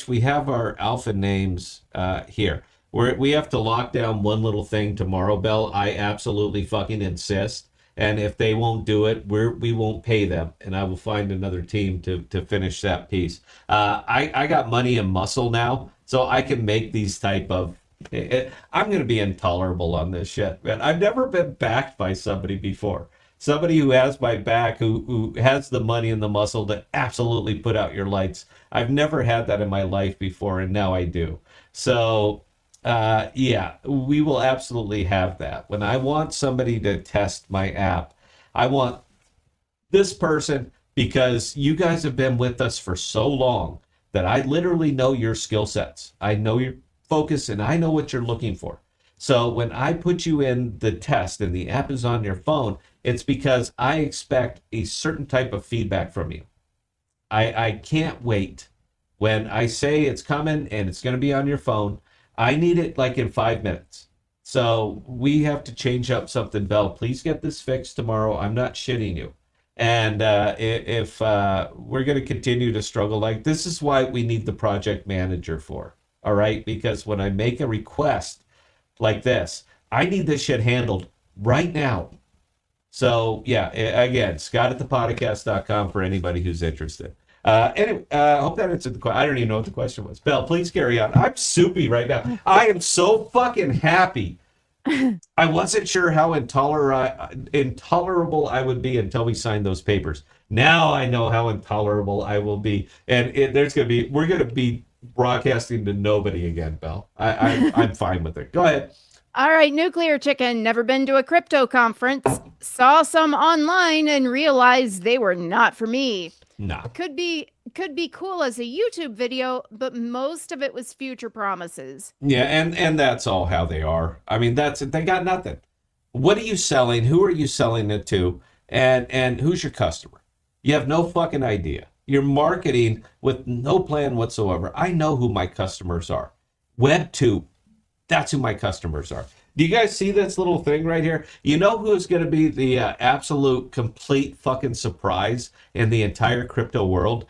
Speaker 2: we have our alpha names here. We have to lock down one little thing tomorrow, Bell. I absolutely fucking insist. And if they won't do it, we won't pay them, and I will find another team to finish that piece. I got money and muscle now, so I can make these type of. I'm going to be intolerable on this shit, man. I've never been backed by somebody before. Somebody who has my back, who has the money and the muscle to absolutely put out your lights. I've never had that in my life before, and now I do. So. Yeah, we will absolutely have that. When I want somebody to test my app, I want this person because you guys have been with us for so long that I literally know your skill sets. I know your focus and I know what you're looking for. So when I put you in the test and the app is on your phone, it's because I expect a certain type of feedback from you. I can't wait. When I say it's coming and it's going to be on your phone, I need it like in 5 minutes. So we have to change up something, Bell. Please get this fixed tomorrow. I'm not shitting you. And if we're going to continue to struggle, like this is why we need the project manager for. All right? Because when I make a request like this, I need this shit handled right now. So yeah, again, Scott at ThePodocast.com for anybody who's interested. Anyway, I hope that answered the question. I don't even know what the question was. Belle, please carry on. I'm soupy right now. I am so fucking happy. I wasn't sure how intolerable I would be until we signed those papers. Now I know how intolerable I will be. And we're going to be broadcasting to nobody again, Belle. I'm fine with it. Go ahead.
Speaker 3: All right, Nuclear Chicken, never been to a crypto conference, saw some online and realized they were not for me.
Speaker 2: No.
Speaker 3: Could be cool as a YouTube video, but most of it was future promises.
Speaker 2: Yeah, and that's all how they are. I mean, they got nothing. What are you selling? Who are you selling it to? And who's your customer? You have no fucking idea. You're marketing with no plan whatsoever. I know who my customers are. Web2, that's who my customers are. Do you guys see this little thing right here? You know who's going to be the absolute complete fucking surprise in the entire crypto world?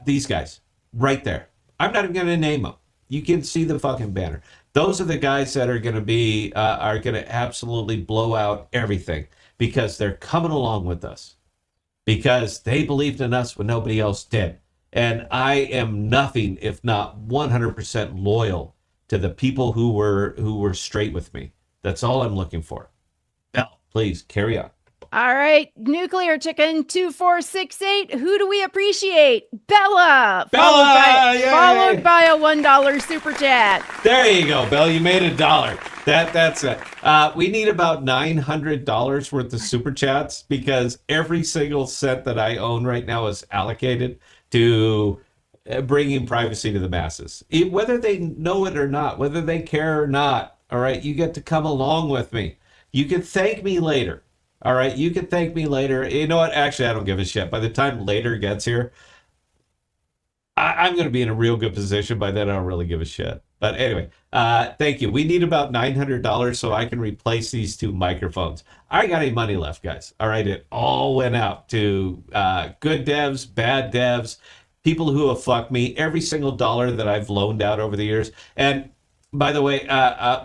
Speaker 2: These guys right there. I'm not even going to name them. You can see the fucking banner. Those are the guys that are going to absolutely blow out everything because they're coming along with us because they believed in us when nobody else did. And I am nothing if not 100% loyal to the people who were straight with me. That's all I'm looking for. Bell, please carry on.
Speaker 3: All right, Nuclear Chicken 2468. Who do we appreciate? Bella.
Speaker 2: Bella,
Speaker 3: Followed by a $1 super chat.
Speaker 2: There you go, Bell. You made $1. That's it. We need about $900 worth of super chats because every single cent that I own right now is allocated to bringing privacy to the masses, whether they know it or not, whether they care or not. All right, you get to come along with me. You can thank me later. All right, you can thank me later. You know what? Actually, I don't give a shit. By the time later gets here, I'm going to be in a real good position. By then, I don't really give a shit. But anyway, thank you. We need about $900 so I can replace these 2 microphones. I ain't got any money left, guys. All right, it all went out to good devs, bad devs, people who have fucked me, every single dollar that I've loaned out over the years. And by the way,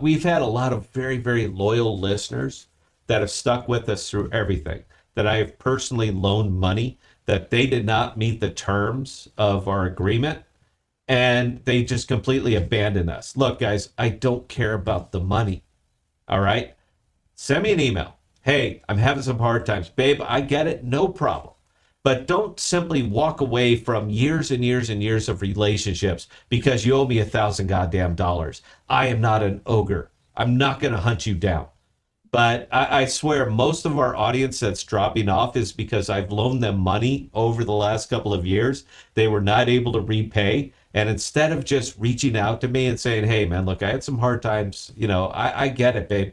Speaker 2: we've had a lot of very, very loyal listeners that have stuck with us through everything, that I have personally loaned money, that they did not meet the terms of our agreement, and they just completely abandoned us. Look, guys, I don't care about the money, all right? Send me an email. Hey, I'm having some hard times. Babe, I get it, no problem. But don't simply walk away from years and years and years of relationships because you owe me $1,000 goddamn dollars. I am not an ogre. I'm not going to hunt you down. But I swear most of our audience that's dropping off is because I've loaned them money over the last couple of years. They were not able to repay. And instead of just reaching out to me and saying, hey, man, look, I had some hard times. You know, I get it, babe.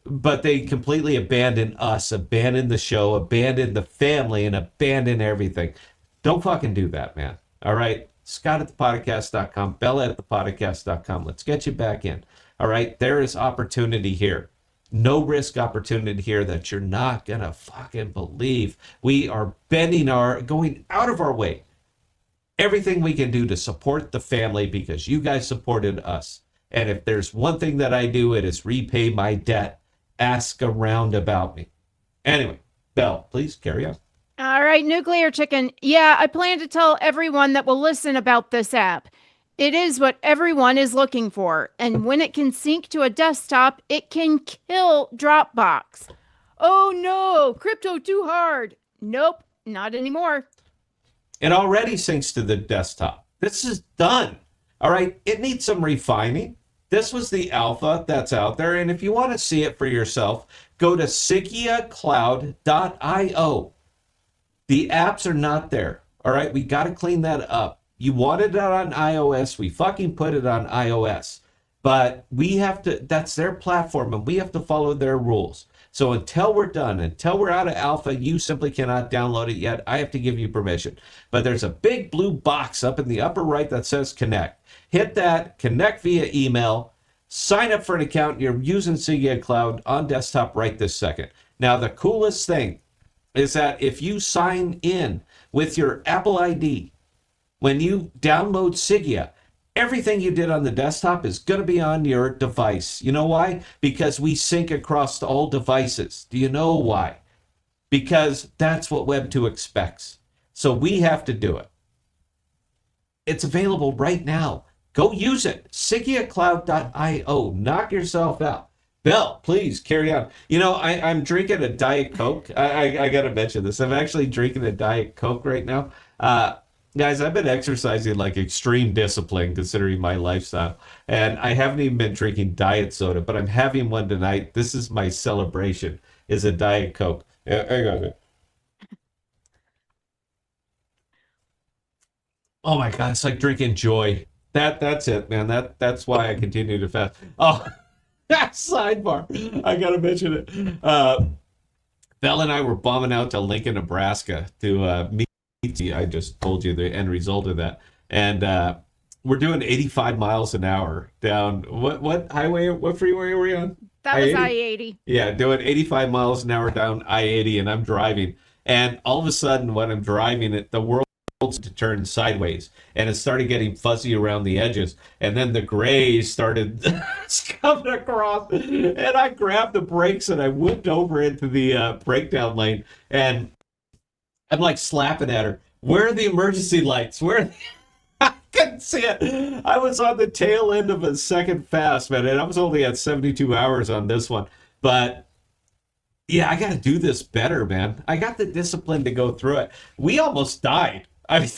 Speaker 2: But they completely abandoned us, abandoned the show, abandoned the family, and abandoned everything. Don't fucking do that, man. All right? Scott at ThePodocasts.com, Bella at ThePodocasts.com. Let's get you back in. All right? There is opportunity here. No risk opportunity here that you're not going to fucking believe. We are going out of our way. Everything we can do to support the family because you guys supported us. And if there's one thing that I do, it is repay my debt. Ask around about me. Anyway, Belle, please carry on.
Speaker 3: All right, Nuclear Chicken. Yeah, I plan to tell everyone that will listen about this app. It is what everyone is looking for. And when it can sync to a desktop, it can kill Dropbox. Oh no, crypto too hard. Nope, not anymore.
Speaker 2: It already syncs to the desktop. This is done. All right, it needs some refining. This was the alpha that's out there. And if you want to see it for yourself, go to sigiacloud.io. The apps are not there. All right, we got to clean that up. You wanted it on iOS. We fucking put it on iOS. But we have to, that's their platform, and we have to follow their rules. So until we're done, until we're out of alpha, you simply cannot download it yet. I have to give you permission. But there's a big blue box up in the upper right that says connect. Hit that, connect via email, sign up for an account. You're using Sigia Cloud on desktop right this second. Now, the coolest thing is that if you sign in with your Apple ID, when you download Sigia, everything you did on the desktop is going to be on your device. You know why? Because we sync across all devices. Do you know why? Because that's what Web2 expects. So we have to do it. It's available right now. Go use it. SigiaCloud.io. Knock yourself out. Belle, please carry on. You know, I'm drinking a Diet Coke. I got to mention this. I'm actually drinking a Diet Coke right now. Guys, I've been exercising like extreme discipline considering my lifestyle. And I haven't even been drinking diet soda, but I'm having one tonight. This is my celebration, is a Diet Coke. Yeah, hang on. Oh my God, it's like drinking joy. That's it, man. That's why I continue to fast. Oh, sidebar. I gotta mention it. Belle and I were bombing out to Lincoln, Nebraska to meet. I just told you the end result of that, and we're doing 85 miles an hour down what highway? What freeway are we on?
Speaker 3: That was I-80.
Speaker 2: Yeah, doing 85 miles an hour down I-80, and I'm driving, and all of a sudden, when I'm driving it, the world to turn sideways, and it started getting fuzzy around the edges, and then the grays started coming across, and I grabbed the brakes and I whipped over into the breakdown lane, and I'm like slapping at her. Where are the emergency lights? Where are the... I couldn't see it. I was on the tail end of a second fast, man, and I was only at 72 hours on this one. But yeah, I got to do this better, man. I got the discipline to go through it. We almost died. I mean,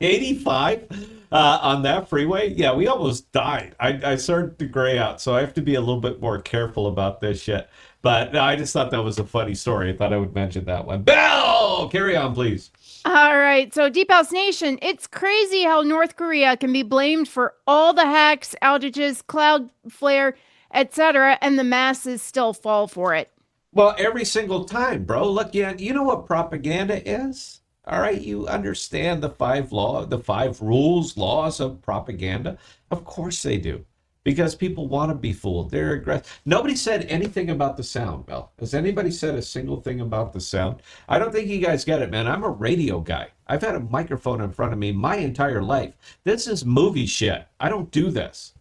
Speaker 2: 85 on that freeway. Yeah, we almost died. I started to gray out, so I have to be a little bit more careful about this shit. But no, I just thought that was a funny story. I thought I would mention that one. Bell, carry on, please.
Speaker 3: All right. So, Deep House Nation, it's crazy how North Korea can be blamed for all the hacks, outages, Cloudflare, etc., and the masses still fall for it.
Speaker 2: Well, every single time, bro. Look, you know what propaganda is? All right, you understand the five laws of propaganda? Of course they do. Because people want to be fooled. They're aggressive. Nobody said anything about the sound, Bell. Has anybody said a single thing about the sound? I don't think you guys get it, man. I'm a radio guy. I've had a microphone in front of me my entire life. This is movie shit. I don't do this.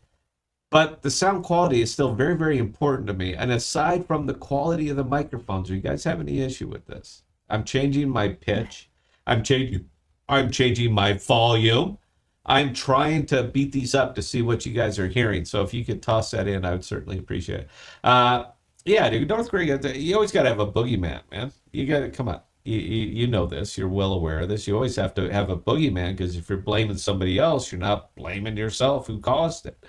Speaker 2: But the sound quality is still very, very important to me. And aside from the quality of the microphones, do you guys have any issue with this? I'm changing my pitch. I'm changing my volume. I'm trying to beat these up to see what you guys are hearing. So if you could toss that in, I would certainly appreciate it. Yeah, dude, North Korea, you always got to have a boogeyman, man. You got to, come on. You know this. You're well aware of this. You always have to have a boogeyman, because if you're blaming somebody else, you're not blaming yourself who caused it.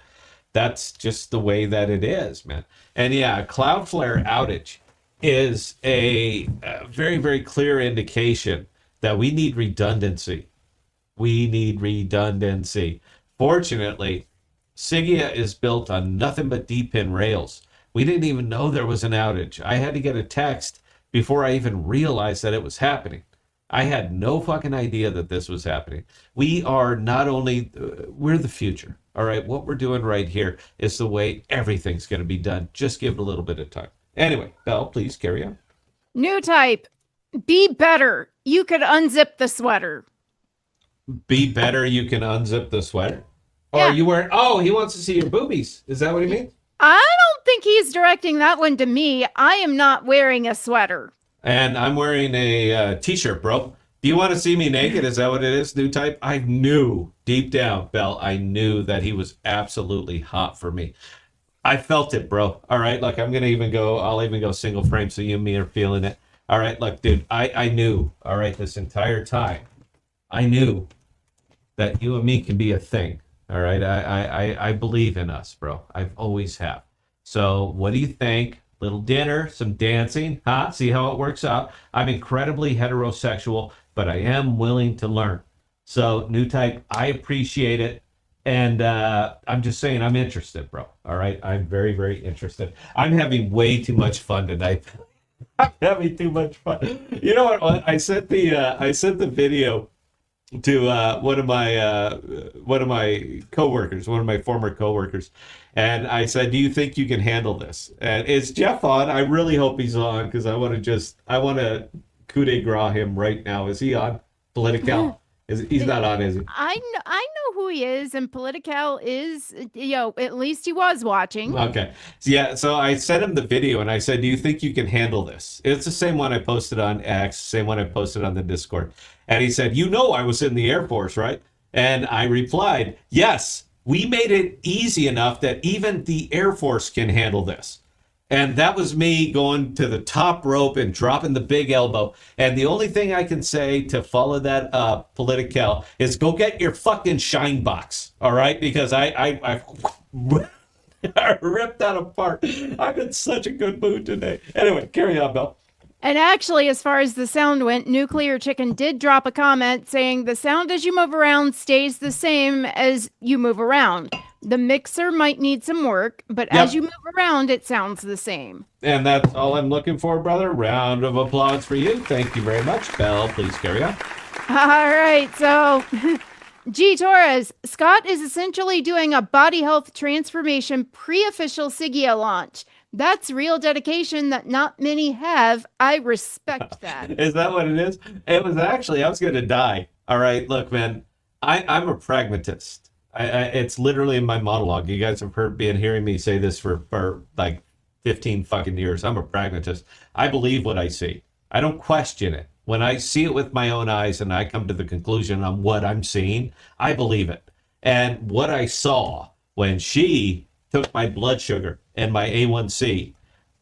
Speaker 2: That's just the way that it is, man. And yeah, a Cloudflare outage is a very, very clear indication that we need redundancy. We need redundancy. Fortunately, Sigia is built on nothing but D-pin rails. We didn't even know there was an outage. I had to get a text before I even realized that it was happening. I had no fucking idea that this was happening. We are not only, we're the future. All right, what we're doing right here is the way everything's going to be done. Just give it a little bit of time. Anyway, Belle, please carry on.
Speaker 3: New type. Be better. You could unzip the sweater.
Speaker 2: Be better, you can unzip the sweater? Or
Speaker 3: Yeah.
Speaker 2: you wearing, oh, he wants to see your boobies. Is that what he means?
Speaker 3: I don't think he's directing that one to me. I am not wearing a sweater.
Speaker 2: And I'm wearing a t-shirt, bro. Do you want to see me naked? Is that what it is, new type? I knew deep down, Belle, I knew that he was absolutely hot for me. I felt it, bro. All right, look, I'll even go single frame so you and me are feeling it. All right, look, dude, I knew, all right, this entire time, I knew that you and me can be a thing. All right, I believe in us, bro. I've always have. So what do you think? Little dinner, some dancing, huh? See how it works out. I'm incredibly heterosexual, but I am willing to learn. So new type, I appreciate it. And I'm just saying, I'm interested, bro. All right, I'm very, very interested. I'm having way too much fun tonight. I'm having too much fun. You know what? I sent the video to one of my coworkers, one of my former coworkers, and I said, "Do you think you can handle this?" And is Jeff on? I really hope he's on, because I want to coup de grace him right now. Is he on? Political? He's not on, is he?
Speaker 3: I know who he is, and Political is, at least he was watching.
Speaker 2: Okay. So I sent him the video and I said, "Do you think you can handle this?" It's the same one I posted on X, same one I posted on the Discord. And he said, I was in the Air Force, right? And I replied, "Yes, we made it easy enough that even the Air Force can handle this." And that was me going to the top rope and dropping the big elbow. And the only thing I can say to follow that up, Political, is go get your fucking shine box. All right? Because I ripped that apart. I'm in such a good mood today. Anyway, carry on, Bill.
Speaker 3: And actually, as far as the sound went, Nuclear Chicken did drop a comment saying the sound as you move around stays the same as you move around. The mixer might need some work, but
Speaker 2: Yep.
Speaker 3: as you move around, it sounds the same.
Speaker 2: And that's all I'm looking for, brother. Round of applause for you. Thank you very much. Belle, please carry on.
Speaker 3: All right, so G Torres, Scott is essentially doing a body health transformation pre-official Siggia launch. That's real dedication that not many have. I respect that.
Speaker 2: Is that what it is? It was actually, I was going to die. All right, look, man, I'm a pragmatist. It's literally in my monologue. You guys have been hearing me say this for like 15 fucking years. I'm a pragmatist. I believe what I see. I don't question it. When I see it with my own eyes and I come to the conclusion on what I'm seeing, I believe it. And what I saw when she took my blood sugar and my A1C,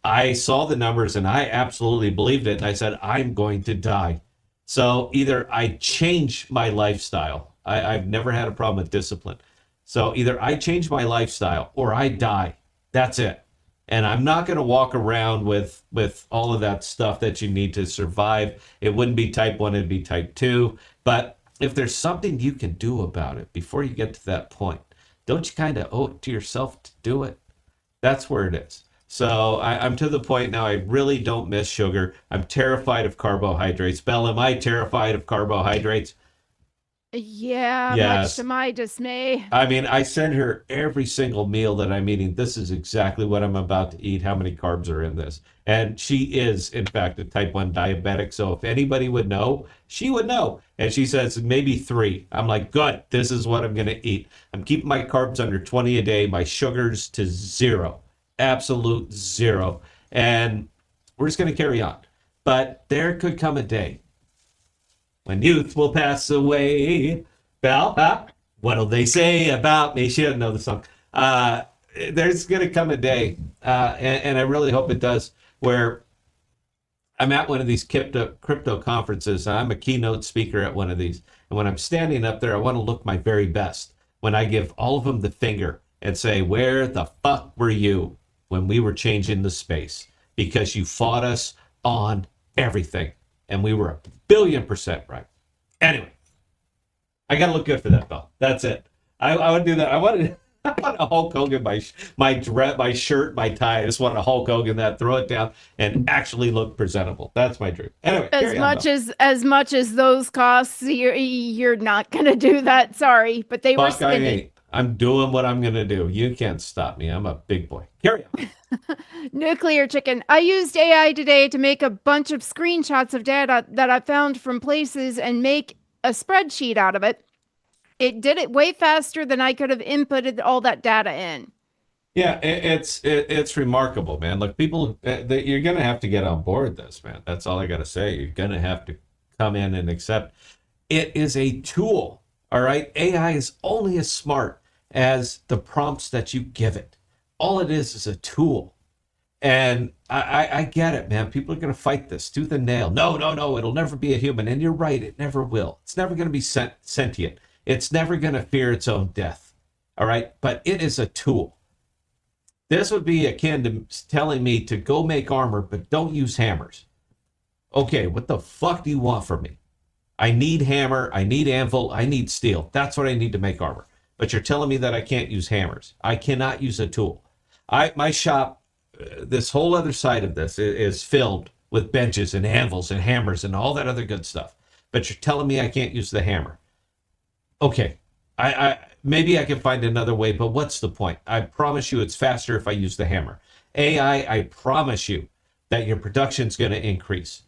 Speaker 2: I saw the numbers and I absolutely believed it. And I said, I'm going to die. So either I change my lifestyle. I've never had a problem with discipline. So either I change my lifestyle or I die. That's it. And I'm not going to walk around with all of that stuff that you need to survive. It wouldn't be type 1, it'd be type 2. But if there's something you can do about it before you get to that point, don't you kind of owe it to yourself to do it? That's where it is. So I'm to the point now, I really don't miss sugar. I'm terrified of carbohydrates. Belle, am I terrified of carbohydrates?
Speaker 3: Yeah,
Speaker 2: Yes.
Speaker 3: much to my dismay.
Speaker 2: I mean, I send her every single meal that I'm eating. This is exactly what I'm about to eat. How many carbs are in this? And she is, in fact, a type 1 diabetic. So if anybody would know, she would know. And she says, maybe 3. I'm like, good. This is what I'm going to eat. I'm keeping my carbs under 20 a day, my sugars to 0, absolute 0. And we're just going to carry on. But there could come a day when youth will pass away. Belle, what'll they say about me? She doesn't know the song. There's going to come a day, and I really hope it does, where I'm at one of these crypto conferences. I'm a keynote speaker at one of these. And when I'm standing up there, I want to look my very best. When I give all of them the finger and say, where the fuck were you when we were changing the space? Because you fought us on everything. And we were 1,000,000,000% right. Anyway, I got to look good for that, Belle. That's it. I would do that. I want to Hulk Hogan my shirt, my tie. I just want to Hulk Hogan that, throw it down, and actually look presentable. That's my dream. Anyway,
Speaker 3: as much as those costs, you're not gonna do that. Sorry, but they were spending.
Speaker 2: I'm doing what I'm gonna do. You can't stop me. I'm a big boy. Carry on.
Speaker 3: Nuclear chicken. I used AI today to make a bunch of screenshots of data that I found from places and make a spreadsheet out of it. It did it way faster than I could have inputted all that data in.
Speaker 2: Yeah, it's remarkable, man. Look, people, you're gonna have to get on board this, man. That's all I gotta say. You're gonna have to come in and accept. It is a tool. All right, AI is only as smart as the prompts that you give it. All it is a tool. And I get it, man. People are going to fight this tooth and nail. No, it'll never be a human. And you're right, it never will. It's never going to be sentient. It's never going to fear its own death. All right, but it is a tool. This would be akin to telling me to go make armor, but don't use hammers. Okay, what the fuck do you want from me? I need hammer, I need anvil, I need steel. That's what I need to make armor. But you're telling me that I can't use hammers. I cannot use a tool. My shop, this whole other side of this is filled with benches and anvils and hammers and all that other good stuff. But you're telling me I can't use the hammer. Okay, I maybe I can find another way, but what's the point? I promise you it's faster if I use the hammer. AI, I promise you that your production's going to increase.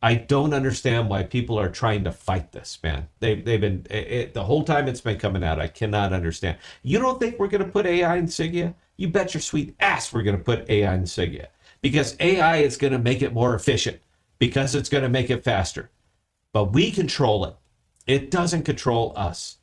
Speaker 2: I don't understand why people are trying to fight this, man. They've been, the whole time it's been coming out, I cannot understand. You don't think we're going to put AI in Siggia? You bet your sweet ass we're going to put AI in Siggia. Because AI is going to make it more efficient. Because it's going to make it faster. But we control it. It doesn't control us.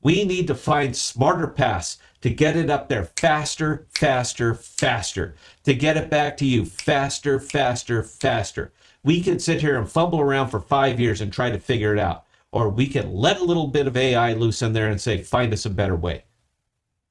Speaker 2: We need to find smarter paths to get it up there faster, faster, faster. To get it back to you faster, faster, faster. We can sit here and fumble around for 5 years and try to figure it out. Or we can let a little bit of AI loose in there and say, find us a better way.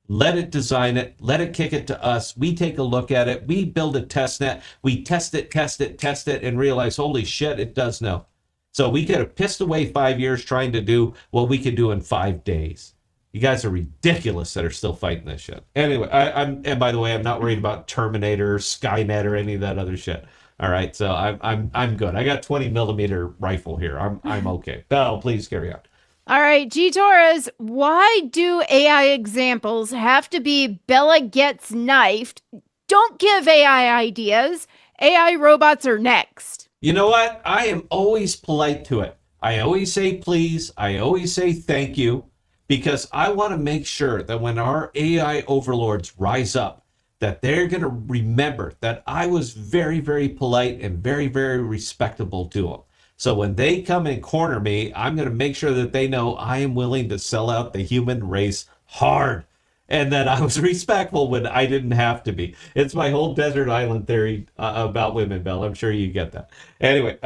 Speaker 2: Let it design it. Let it kick it to us. We take a look at it. We build a test net. We test it, and realize, holy shit, it does know. So we could have pissed away 5 years trying to do what we could do in 5 days. You guys are ridiculous that are still fighting this shit. Anyway, and by the way, I'm not worried about Terminator, Skynet, or any of that other shit. All right, so I'm good. I got 20 millimeter rifle here. I'm okay. Belle, please carry on.
Speaker 3: All right, G Torres, why do AI examples have to be Bella gets knifed? Don't give AI ideas. AI robots are next.
Speaker 2: You know what? I am always polite to it. I always say please. I always say thank you, because I want to make sure that when our AI overlords rise up, that they're going to remember that I was very, very polite and very, very respectable to them. So when they come and corner me, I'm going to make sure that they know I am willing to sell out the human race hard, and that I was respectful when I didn't have to be. It's my whole desert island theory about women, Belle. I'm sure you get that. Anyway,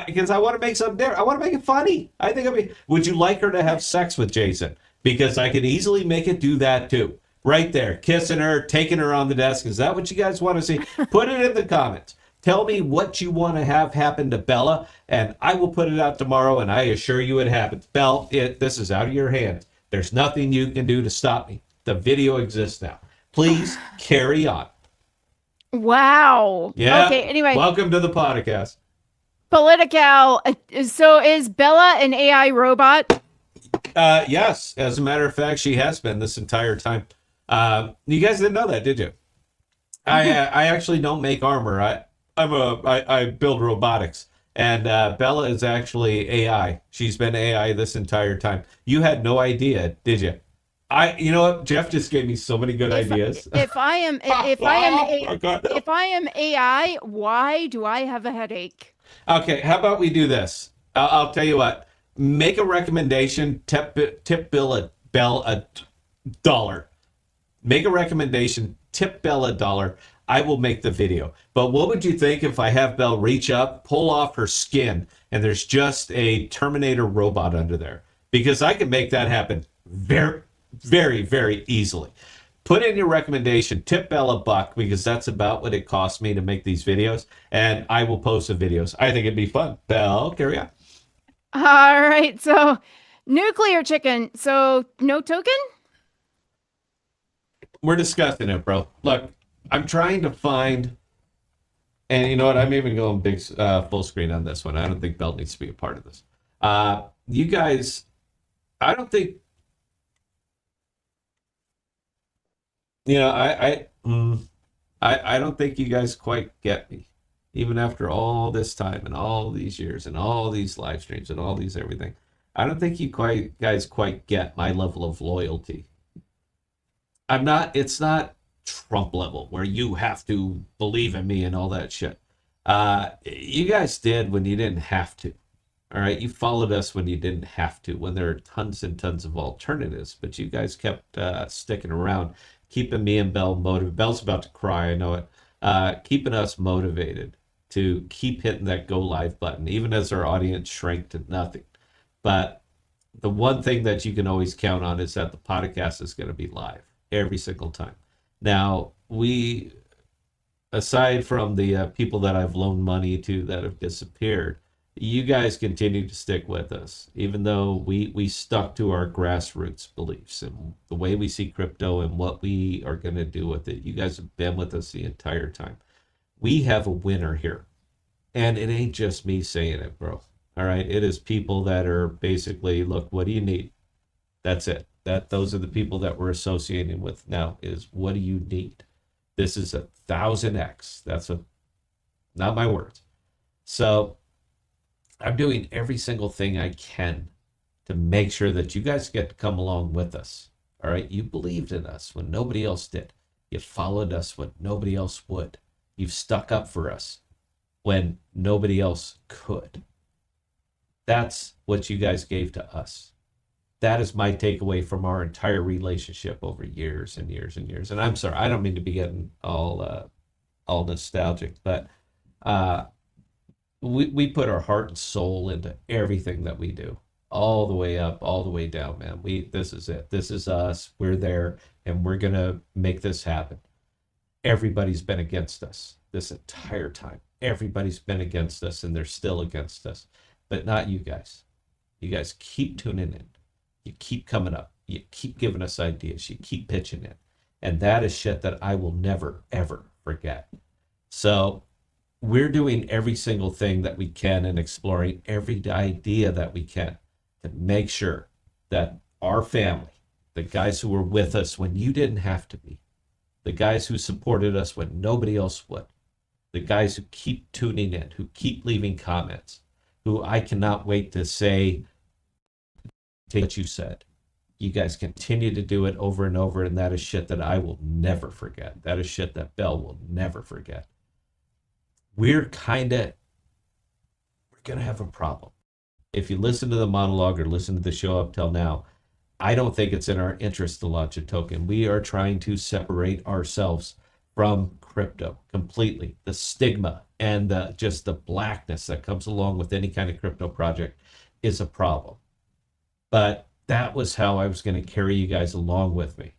Speaker 2: because I want to make something different. I want to make it funny. I think would you like her to have sex with Jason? Because I can easily make it do that too. Right there, kissing her, taking her on the desk. Is that what you guys want to see? Put it in the comments. Tell me what you want to have happen to Bella, and I will put it out tomorrow, and I assure you it happens. Belle, this is out of your hands. There's nothing you can do to stop me. The video exists now. Please carry on.
Speaker 3: Wow.
Speaker 2: Yeah.
Speaker 3: Okay, anyway.
Speaker 2: Welcome to the podcast.
Speaker 3: Political. So is Bella an AI robot?
Speaker 2: Yes. As a matter of fact, she has been this entire time. You guys didn't know that, did you? I actually don't make armor. I build robotics, and Bella is actually AI. She's been AI this entire time. You had no idea, did you? You know what? Jeff just gave me so many good ideas.
Speaker 3: If I am AI, why do I have a headache?
Speaker 2: Okay, how about we do this? I'll tell you what. Make a recommendation. Tip Bell a $1. Make a recommendation. Tip Bell $1. I will make the video. But what would you think if I have Belle reach up, pull off her skin, and there's just a Terminator robot under there? Because I can make that happen very, very, very easily. Put in your recommendation, tip Belle $1, because that's about what it costs me to make these videos, and I will post the videos. I think it'd be fun. Belle, carry on.
Speaker 3: All right, so nuclear chicken. So no token?
Speaker 2: We're discussing it, bro. Look, I'm trying to find, and you know what? I'm even going big full screen on this one. I don't think Belle needs to be a part of this. You guys, I don't think, you know, I don't think you guys quite get me, even after all this time and all these years and all these live streams and all these everything. I don't think you guys quite get my level of loyalty. It's not Trump level where you have to believe in me and all that shit. You guys did when you didn't have to. All right, you followed us when you didn't have to, when there are tons and tons of alternatives, but you guys kept sticking around, keeping me and Belle motivated. Belle's about to cry, I know it. Keeping us motivated to keep hitting that go live button, even as our audience shrank to nothing. But the one thing that you can always count on is that the podcast is going to be live every single time. Now, aside from the people that I've loaned money to that have disappeared, you guys continue to stick with us, even though we stuck to our grassroots beliefs and the way we see crypto and what we are going to do with it. You guys have been with us the entire time. We have a winner here, and it ain't just me saying it, bro. All right, it is people that are basically, look, what do you need? That's it. Those are the people that we're associating with now. Is what do you need? This is 1,000x. That's not my words. So I'm doing every single thing I can to make sure that you guys get to come along with us. All right, you believed in us when nobody else did. You followed us when nobody else would. You've stuck up for us when nobody else could. That's what you guys gave to us. That is my takeaway from our entire relationship over years and years and years. And I'm sorry, I don't mean to be getting all nostalgic, but we put our heart and soul into everything that we do, all the way up, all the way down, man. This is it. This is us. We're there, and we're gonna make this happen. Everybody's been against us this entire time. Everybody's been against us, and they're still against us, but not you guys. You guys keep tuning in. You keep coming up. You keep giving us ideas. You keep pitching it. And that is shit that I will never, ever forget. So we're doing every single thing that we can and exploring every idea that we can to make sure that our family, the guys who were with us when you didn't have to be, the guys who supported us when nobody else would, the guys who keep tuning in, who keep leaving comments, who I cannot wait to say what you said. You guys continue to do it over and over, and that is shit that I will never forget. That is shit that Bell will never forget. We're going to have a problem. If you listen to the monologue or listen to the show up till now, I don't think it's in our interest to launch a token. We are trying to separate ourselves from crypto completely. The stigma and just the blackness that comes along with any kind of crypto project is a problem. But that was how I was going to carry you guys along with me.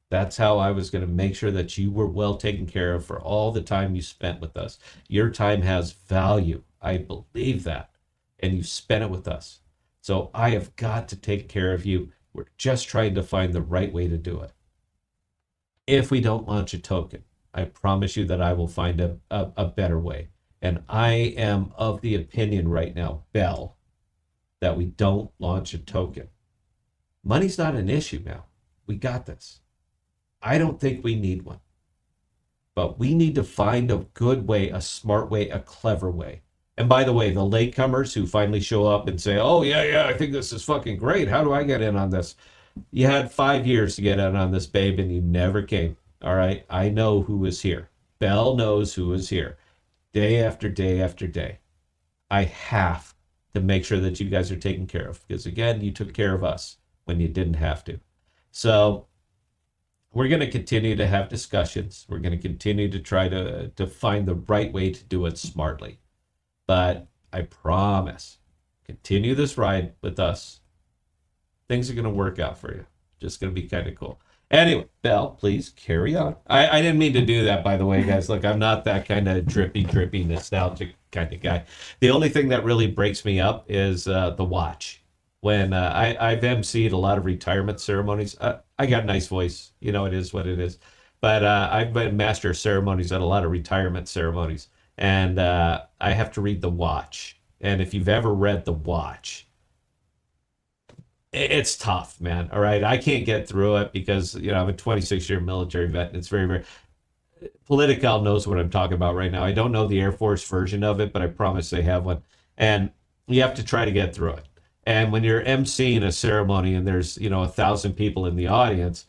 Speaker 2: That's how I was going to make sure that you were well taken care of for all the time you spent with us. Your time has value. I believe that. And you spent it with us. So I have got to take care of you. We're just trying to find the right way to do it. If we don't launch a token, I promise you that I will find a better way. And I am of the opinion right now, Bell, that we don't launch a token. Money's not an issue now. We got this. I don't think we need one. But we need to find a good way, a smart way, a clever way. And by the way, the latecomers who finally show up and say, oh, yeah, I think this is fucking great. How do I get in on this? You had 5 years to get in on this, babe, and you never came. All right? I know who is here. Bell knows who is here. Day after day after day. I have to make sure that you guys are taken care of. Because, again, you took care of us when you didn't have to. So we're going to continue to have discussions. We're going to continue to try to find the right way to do it smartly. But I promise, continue this ride with us. Things are going to work out for you. Just going to be kind of cool. Anyway, Belle, please carry on. I didn't mean to do that, by the way, guys. Look, I'm not that kind of drippy, nostalgic kind of guy. The only thing that really breaks me up is the watch. When I've emceed a lot of retirement ceremonies, I got a nice voice. You know, it is what it is. But I've been master of ceremonies at a lot of retirement ceremonies. And I have to read the watch. And if you've ever read the watch, it's tough, man. All right. I can't get through it because, you know, I'm a 26-year military vet. And it's very, very... Political knows what I'm talking about right now. I don't know the Air Force version of it, but I promise they have one. And you have to try to get through it. And when you're emceeing a ceremony and there's, you know, 1,000 people in the audience,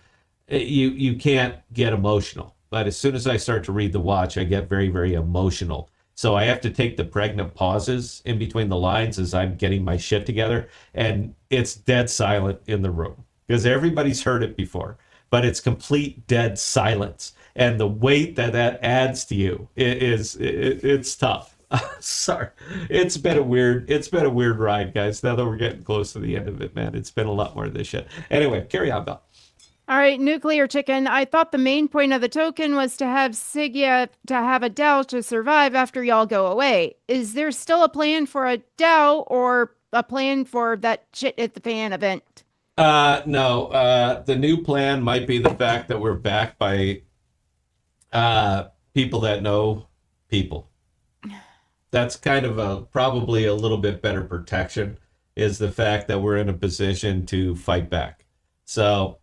Speaker 2: you can't get emotional. But as soon as I start to read the watch, I get very, very emotional. So I have to take the pregnant pauses in between the lines as I'm getting my shit together. And it's dead silent in the room because everybody's heard it before, but it's complete dead silence. And the weight that adds to you it's tough. Sorry. It's been a weird ride, guys. Now that we're getting close to the end of it, man, it's been a lot more of this shit. Anyway, carry on, Belle.
Speaker 3: All right, Nuclear Chicken. I thought the main point of the token was to have Sigya to have a DAO to survive after y'all go away. Is there still a plan for a DAO or a plan for that shit at the fan event?
Speaker 2: No. The new plan might be the fact that we're backed by people that know people. That's kind of probably a little bit better protection, is the fact that we're in a position to fight back. So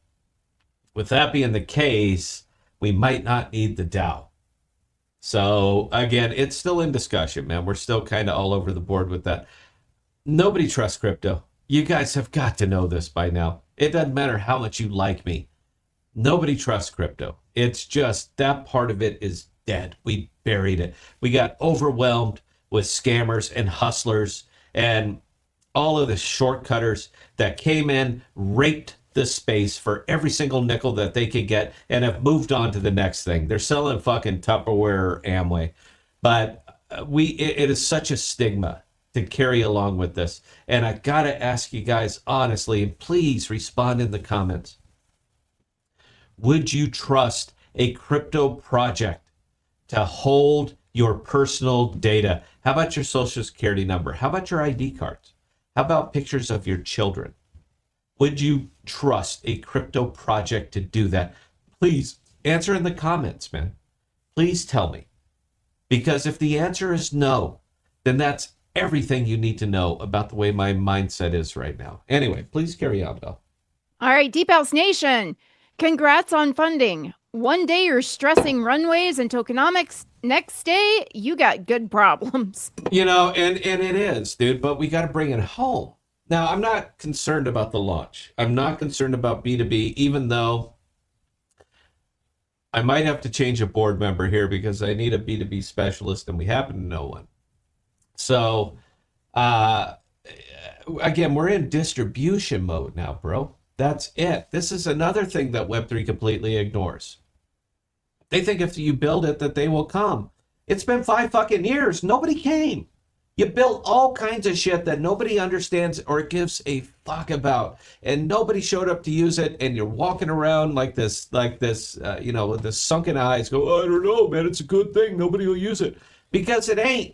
Speaker 2: with that being the case, we might not need the DAO. So again, it's still in discussion, man. We're still kind of all over the board with that. Nobody trusts crypto. You guys have got to know this by now. It doesn't matter how much you like me. Nobody trusts crypto. It's just that part of it is dead. We buried it. We got overwhelmed with scammers and hustlers and all of the shortcutters that came in, raped the space for every single nickel that they could get and have moved on to the next thing. They're selling fucking Tupperware or Amway. But it is such a stigma to carry along with this. And I got to ask you guys honestly, and please respond in the comments. Would you trust a crypto project to hold your personal data? How about your social security number? How about your ID cards? How about pictures of your children? Would you trust a crypto project to do that? Please answer in the comments, man. Please tell me. Because if the answer is no, then that's everything you need to know about the way my mindset is right now. Anyway, please carry on, Belle.
Speaker 3: All right, Deep House Nation, congrats on funding. One day you're stressing runways and tokenomics. Next day, you got good problems.
Speaker 2: You know, and it is, dude, but we got to bring it home. Now, I'm not concerned about the launch. I'm not concerned about B2B, even though I might have to change a board member here because I need a B2B specialist and we happen to know one. So, again, we're in distribution mode now, bro. That's it. This is another thing that Web3 completely ignores. They think if you build it that they will come. It's been 5 fucking years. Nobody came. You built all kinds of shit that nobody understands or gives a fuck about, and nobody showed up to use it. And you're walking around like this, you know, with the sunken eyes. Go, oh, I don't know, man. It's a good thing. Nobody will use it because it ain't.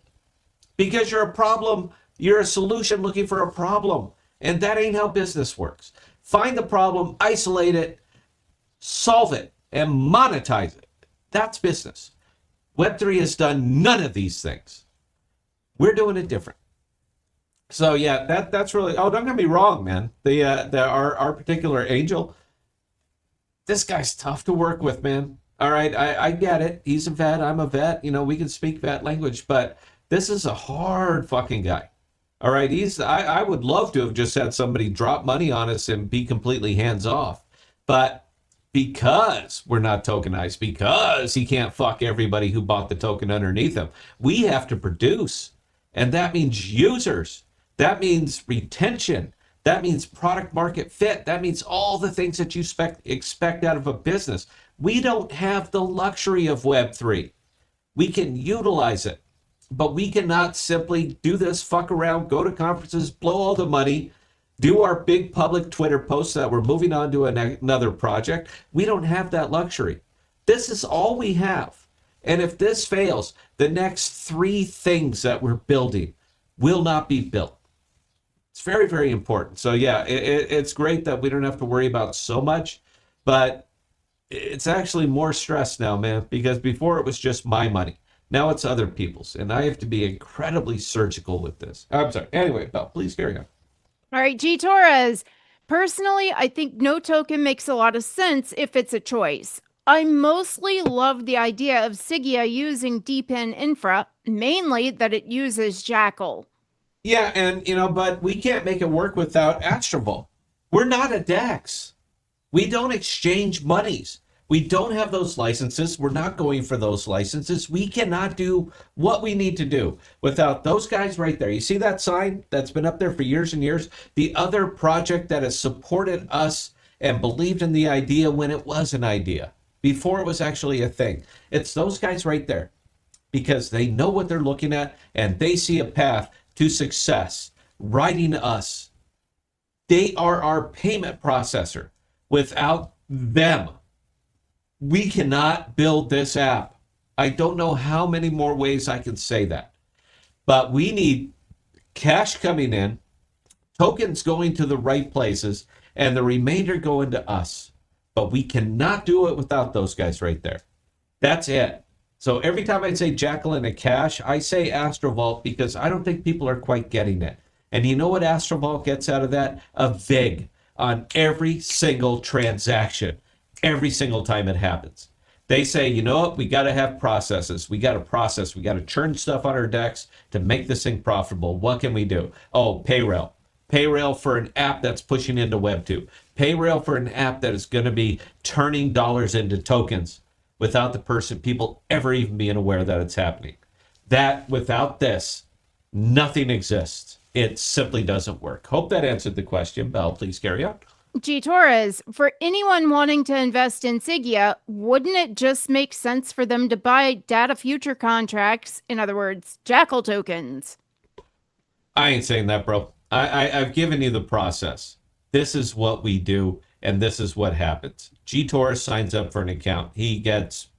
Speaker 2: Because you're a problem. You're a solution looking for a problem, and that ain't how business works. Find the problem, isolate it, solve it, and monetize it. That's business. Web3 has done none of these things. We're doing it different. So yeah, that's really. Oh, don't get me wrong, man. Our particular angel, this guy's tough to work with, man. All right, I get it. He's a vet. I'm a vet. You know, we can speak vet language, but this is a hard fucking guy. All right, I would love to have just had somebody drop money on us and be completely hands off, but because we're not tokenized, because he can't fuck everybody who bought the token underneath him, we have to produce. And that means users. That means retention. That means product market fit. That means all the things that you expect out of a business. We don't have the luxury of Web3. We can utilize it, but we cannot simply do this, fuck around, go to conferences, blow all the money, do our big public Twitter posts that we're moving on to another project. We don't have that luxury. This is all we have. And if this fails, the next 3 things that we're building will not be built. It's very, very important. So yeah, it's great that we don't have to worry about so much, but it's actually more stress now, man, because before it was just my money. Now it's other people's, and I have to be incredibly surgical with this. I'm sorry. Anyway, Belle, please carry on.
Speaker 3: All right, G Torres. Personally, I think no token makes a lot of sense if it's a choice. I mostly love the idea of Sigia using DeepIn infra, mainly that it uses Jackal.
Speaker 2: Yeah, and but we can't make it work without Astrovault. We're not a DEX. We don't exchange monies. We don't have those licenses. We're not going for those licenses. We cannot do what we need to do without those guys right there. You see that sign that's been up there for years and years? The other project that has supported us and believed in the idea when it was an idea, before it was actually a thing. It's those guys right there, because they know what they're looking at and they see a path to success riding us. They are our payment processor. Without them, we cannot build this app. I don't know how many more ways I can say that, but we need cash coming in, tokens going to the right places, and the remainder going to us. But we cannot do it without those guys right there. That's it. So every time I say Jacqueline and Cash, I say Astrovault because I don't think people are quite getting it. And you know what Astrovault gets out of that? A VIG on every single transaction, every single time it happens. They say, you know what, we got to have processes. We got to process. We got to churn stuff on our decks to make this thing profitable. What can we do? Oh, Payrail. Payrail for an app that's pushing into Web2. Payrail for an app that is going to be turning dollars into tokens without the people ever even being aware that it's happening. That, without this, nothing exists. It simply doesn't work. Hope that answered the question. Belle, please carry on.
Speaker 3: G Torres, for anyone wanting to invest in Sigia, wouldn't it just make sense for them to buy data future contracts, in other words, Jackal tokens?
Speaker 2: I ain't saying that, bro. I've given you the process. This is what we do, and this is what happens. G Torres signs up for an account. He gets,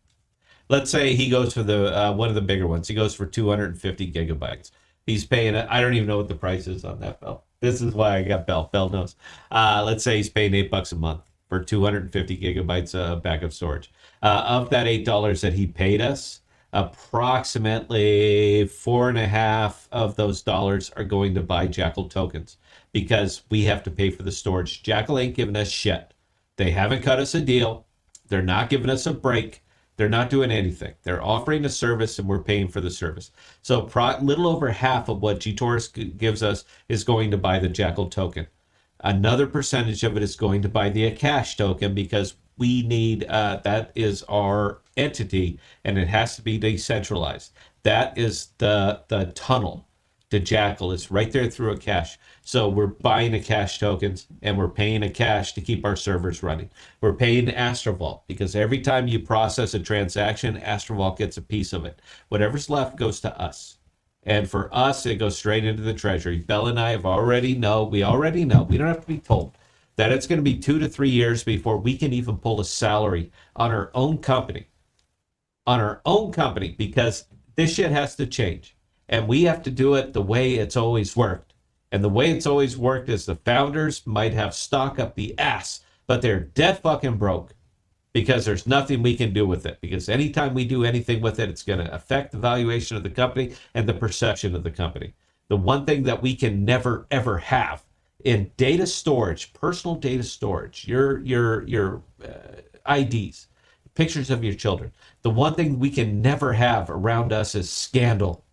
Speaker 2: let's say he goes for the one of the bigger ones. He goes for 250 gigabytes. He's paying, I don't even know what the price is on that, Bell. This is why I got Bell. Bell knows. Let's say he's paying $8 a month for 250 gigabytes of backup storage. Of that $8 that he paid us, approximately 4.5 of those dollars are going to buy Jackal tokens because we have to pay for the storage. Jackal ain't giving us shit. They haven't cut us a deal. They're not giving us a break. They're not doing anything. They're offering a service and we're paying for the service. So little over half of what GTorus gives us is going to buy the Jackal token. Another percentage of it is going to buy the Akash token because we need, that is our entity and it has to be decentralized. That is the tunnel to Jackal. It's right there through Akash. So we're buying Akash tokens and we're paying Akash to keep our servers running. We're paying Astrovault because every time you process a transaction, Astrovault gets a piece of it. Whatever's left goes to us. And for us, it goes straight into the treasury. Bell and I we already know, we don't have to be told that it's going to be 2 to 3 years before we can even pull a salary on our own company. Because this shit has to change. And we have to do it the way it's always worked. And the way it's always worked is the founders might have stock up the ass, but they're dead fucking broke because there's nothing we can do with it. Because anytime we do anything with it, it's going to affect the valuation of the company and the perception of the company. The one thing that we can never, ever have in data storage, personal data storage, your IDs, pictures of your children. The one thing we can never have around us is scandal.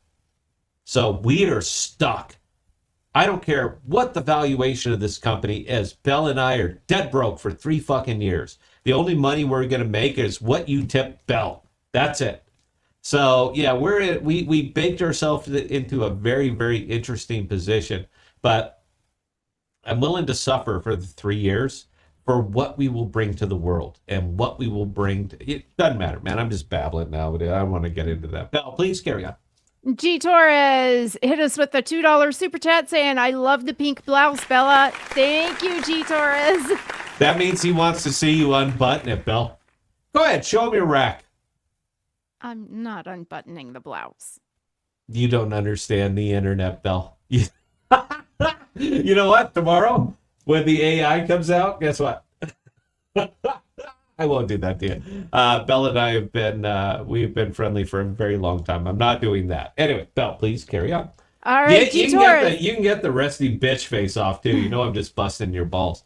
Speaker 2: So we are stuck. I don't care what the valuation of this company is. Bell and I are dead broke for 3 fucking years. The only money we're going to make is what you tip Bell. That's it. So yeah, we baked ourselves into a very, very interesting position, but I'm willing to suffer for the 3 years for what we will bring to the world and what we will bring to, it doesn't matter, man. I'm just babbling now, but I don't want to get into that. Bell, please carry on.
Speaker 3: G Torres hit us with the $2 super chat saying, I love the pink blouse, Bella. Thank you, G Torres.
Speaker 2: That means he wants to see you unbutton it, Bell. Go ahead, show him your rack.
Speaker 3: I'm not unbuttoning the blouse.
Speaker 2: You don't understand the internet, Bell. You know what? Tomorrow, when the AI comes out, guess what? I won't do that to you. Bell and I have been, we've been friendly for a very long time. I'm not doing that. Anyway, Bell, please carry on.
Speaker 3: All right,
Speaker 2: you can get the resty bitch face off, too. You know I'm just busting your balls.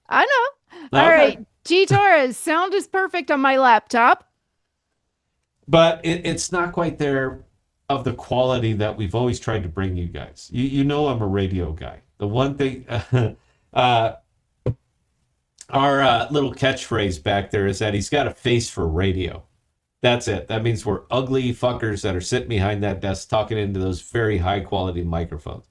Speaker 3: I know.
Speaker 2: Okay.
Speaker 3: All right, G Torres, sound is perfect on my laptop.
Speaker 2: But it's not quite there of the quality that we've always tried to bring you guys. You know I'm a radio guy. The one thing... Our little catchphrase back there is that he's got a face for radio. That's it. That means we're ugly fuckers that are sitting behind that desk talking into those very high quality microphones.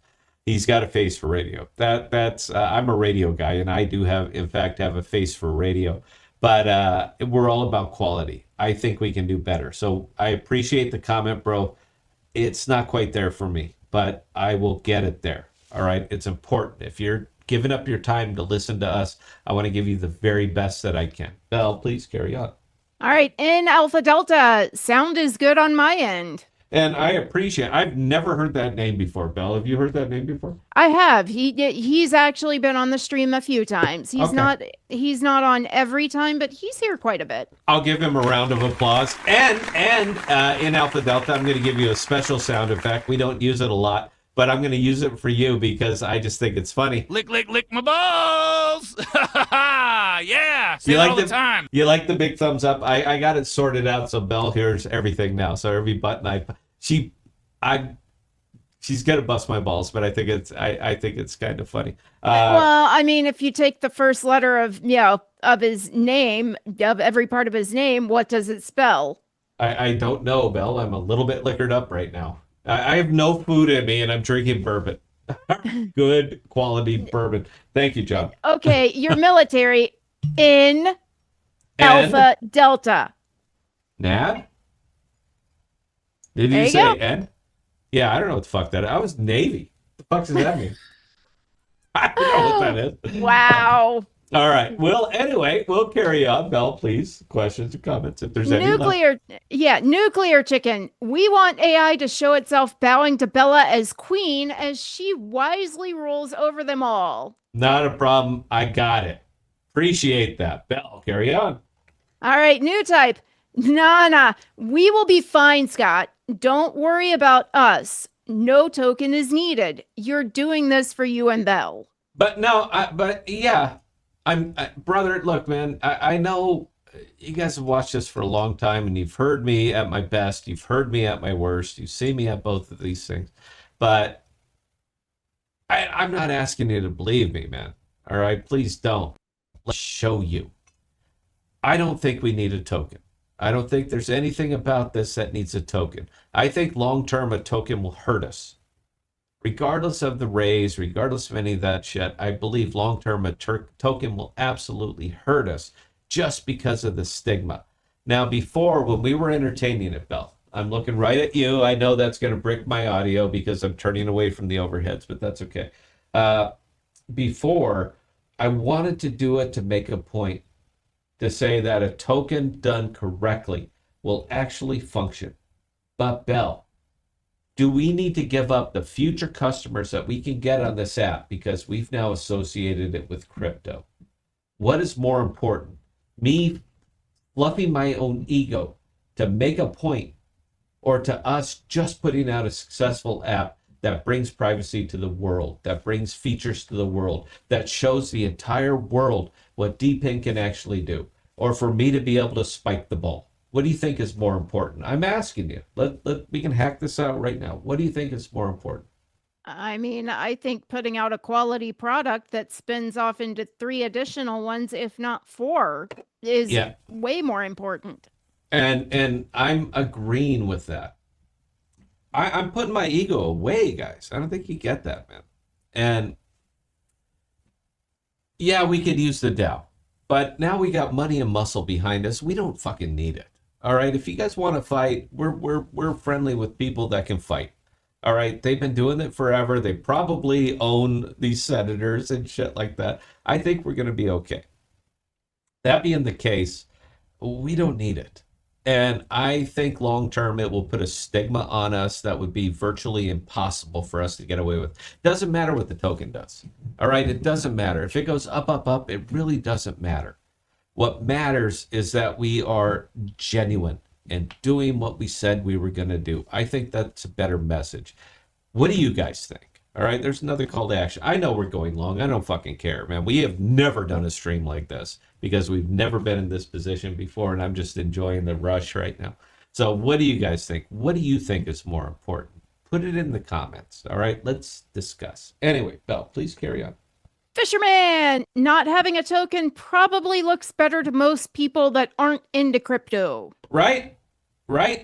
Speaker 2: He's got a face for radio. That's I'm a radio guy, and I do have a face for radio. But we're all about quality. I think we can do better. So I appreciate the comment, bro. It's not quite there for me, but I will get it there. All right. It's important. If you're giving up your time to listen to us, I want to give you the very best that I can. Bell, please carry on.
Speaker 3: All right, in Alpha Delta, sound is good on my end.
Speaker 2: And I appreciate, I've never heard that name before. Bell, have you heard that name before?
Speaker 3: I have. He's actually been on the stream a few times. He's not on every time, but he's here quite a bit.
Speaker 2: I'll give him a round of applause. And in Alpha Delta, I'm going to give you a special sound effect. We don't use it a lot, but I'm going to use it for you because I just think it's funny.
Speaker 4: Lick, lick, lick my balls. Yeah, say it all the time.
Speaker 2: You like the big thumbs up? I got it sorted out so Belle hears everything now. So every button she's gonna bust my balls, but I think it's kind of funny.
Speaker 3: Well, I mean, if you take the first letter of his name, of every part of his name, what does it spell?
Speaker 2: I don't know, Belle. I'm a little bit liquored up right now. I have no food in me, and I'm drinking bourbon. Good quality bourbon. Thank you, John.
Speaker 3: Okay, you're military in Alpha Delta.
Speaker 2: NAD? Did you say N? Yeah, I don't know what the fuck that is. I was Navy. What the fuck does that mean? I don't know what that is.
Speaker 3: Wow.
Speaker 2: All right. Well, anyway, we'll carry on. Belle, please. Questions or comments if there's any left.
Speaker 3: Nuclear chicken. We want AI to show itself bowing to Bella as queen as she wisely rules over them all.
Speaker 2: Not a problem. I got it. Appreciate that. Belle, carry on.
Speaker 3: All right, new type. Nah. We will be fine, Scott. Don't worry about us. No token is needed. You're doing this for you and Belle.
Speaker 2: But no, yeah, brother. Look, man, I know you guys have watched this for a long time, and you've heard me at my best, you've heard me at my worst, you see me at both of these things, but I'm not asking you to believe me, man. All right, please don't. Let's show you. I don't think we need a token. I don't think there's anything about this that needs a token. I think long term a token will hurt us. Regardless of the raise, regardless of any of that shit, I believe long-term a token will absolutely hurt us just because of the stigma. Now, before, when we were entertaining it, Belle, I'm looking right at you. I know that's going to break my audio because I'm turning away from the overheads, but that's okay. Before, I wanted to do it to make a point to say that a token done correctly will actually function. But Belle, do we need to give up the future customers that we can get on this app because we've now associated it with crypto? What is more important? Me fluffing my own ego to make a point, or to us just putting out a successful app that brings privacy to the world, that brings features to the world, that shows the entire world what DPIN can actually do, or for me to be able to spike the ball? What do you think is more important? I'm asking you. We can hack this out right now. What do you think is more important?
Speaker 3: I mean, I think putting out a quality product that spins off into 3 additional ones, if not 4, is way more important.
Speaker 2: And I'm agreeing with that. I'm putting my ego away, guys. I don't think you get that, man. And yeah, we could use the DAO, but now we got money and muscle behind us. We don't fucking need it. All right, if you guys want to fight, we're friendly with people that can fight. All right, they've been doing it forever. They probably own these senators and shit like that. I think we're going to be okay. That being the case, we don't need it. And I think long term it will put a stigma on us that would be virtually impossible for us to get away with. Doesn't matter what the token does. All right, it doesn't matter. If it goes up, it really doesn't matter. What matters is that we are genuine and doing what we said we were going to do. I think that's a better message. What do you guys think? All right, there's another call to action. I know we're going long. I don't fucking care, man. We have never done a stream like this because we've never been in this position before, and I'm just enjoying the rush right now. So what do you guys think? What do you think is more important? Put it in the comments, all right? Let's discuss. Anyway, Belle, please carry on.
Speaker 3: Fisherman, not having a token probably looks better to most people that aren't into crypto.
Speaker 2: Right?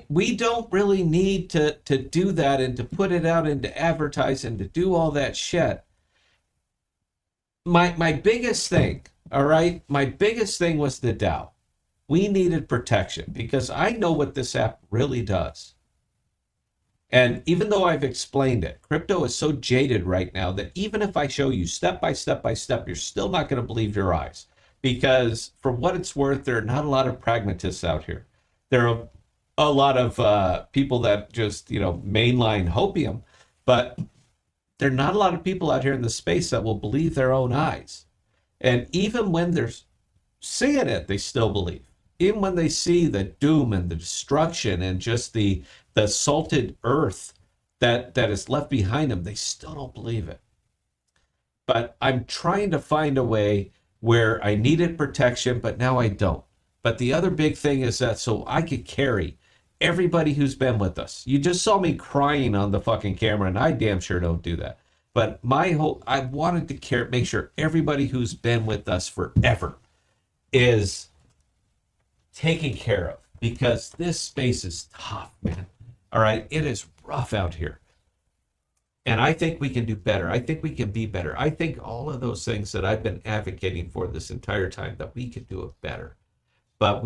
Speaker 2: We don't really need to do that and to put it out and to advertise and to do all that shit. My biggest thing, all right? My biggest thing was the DAO. We needed protection because I know what this app really does. And even though I've explained it, crypto is so jaded right now that even if I show you step by step, you're still not going to believe your eyes. Because for what it's worth, there are not a lot of pragmatists out here. There are a lot of people that just, mainline hopium. But there are not a lot of people out here in the space that will believe their own eyes. And even when they're seeing it, they still believe. Even when they see the doom and the destruction and just the salted earth that is left behind them, they still don't believe it. But I'm trying to find a way where I needed protection, but now I don't. But the other big thing is that so I could carry everybody who's been with us. You just saw me crying on the fucking camera, and I damn sure don't do that. But I wanted to make sure everybody who's been with us forever is taken care of, because this space is tough, man. All right, it is rough out here. And I think we can do better. I think we can be better. I think all of those things that I've been advocating for this entire time, that we could do it better. But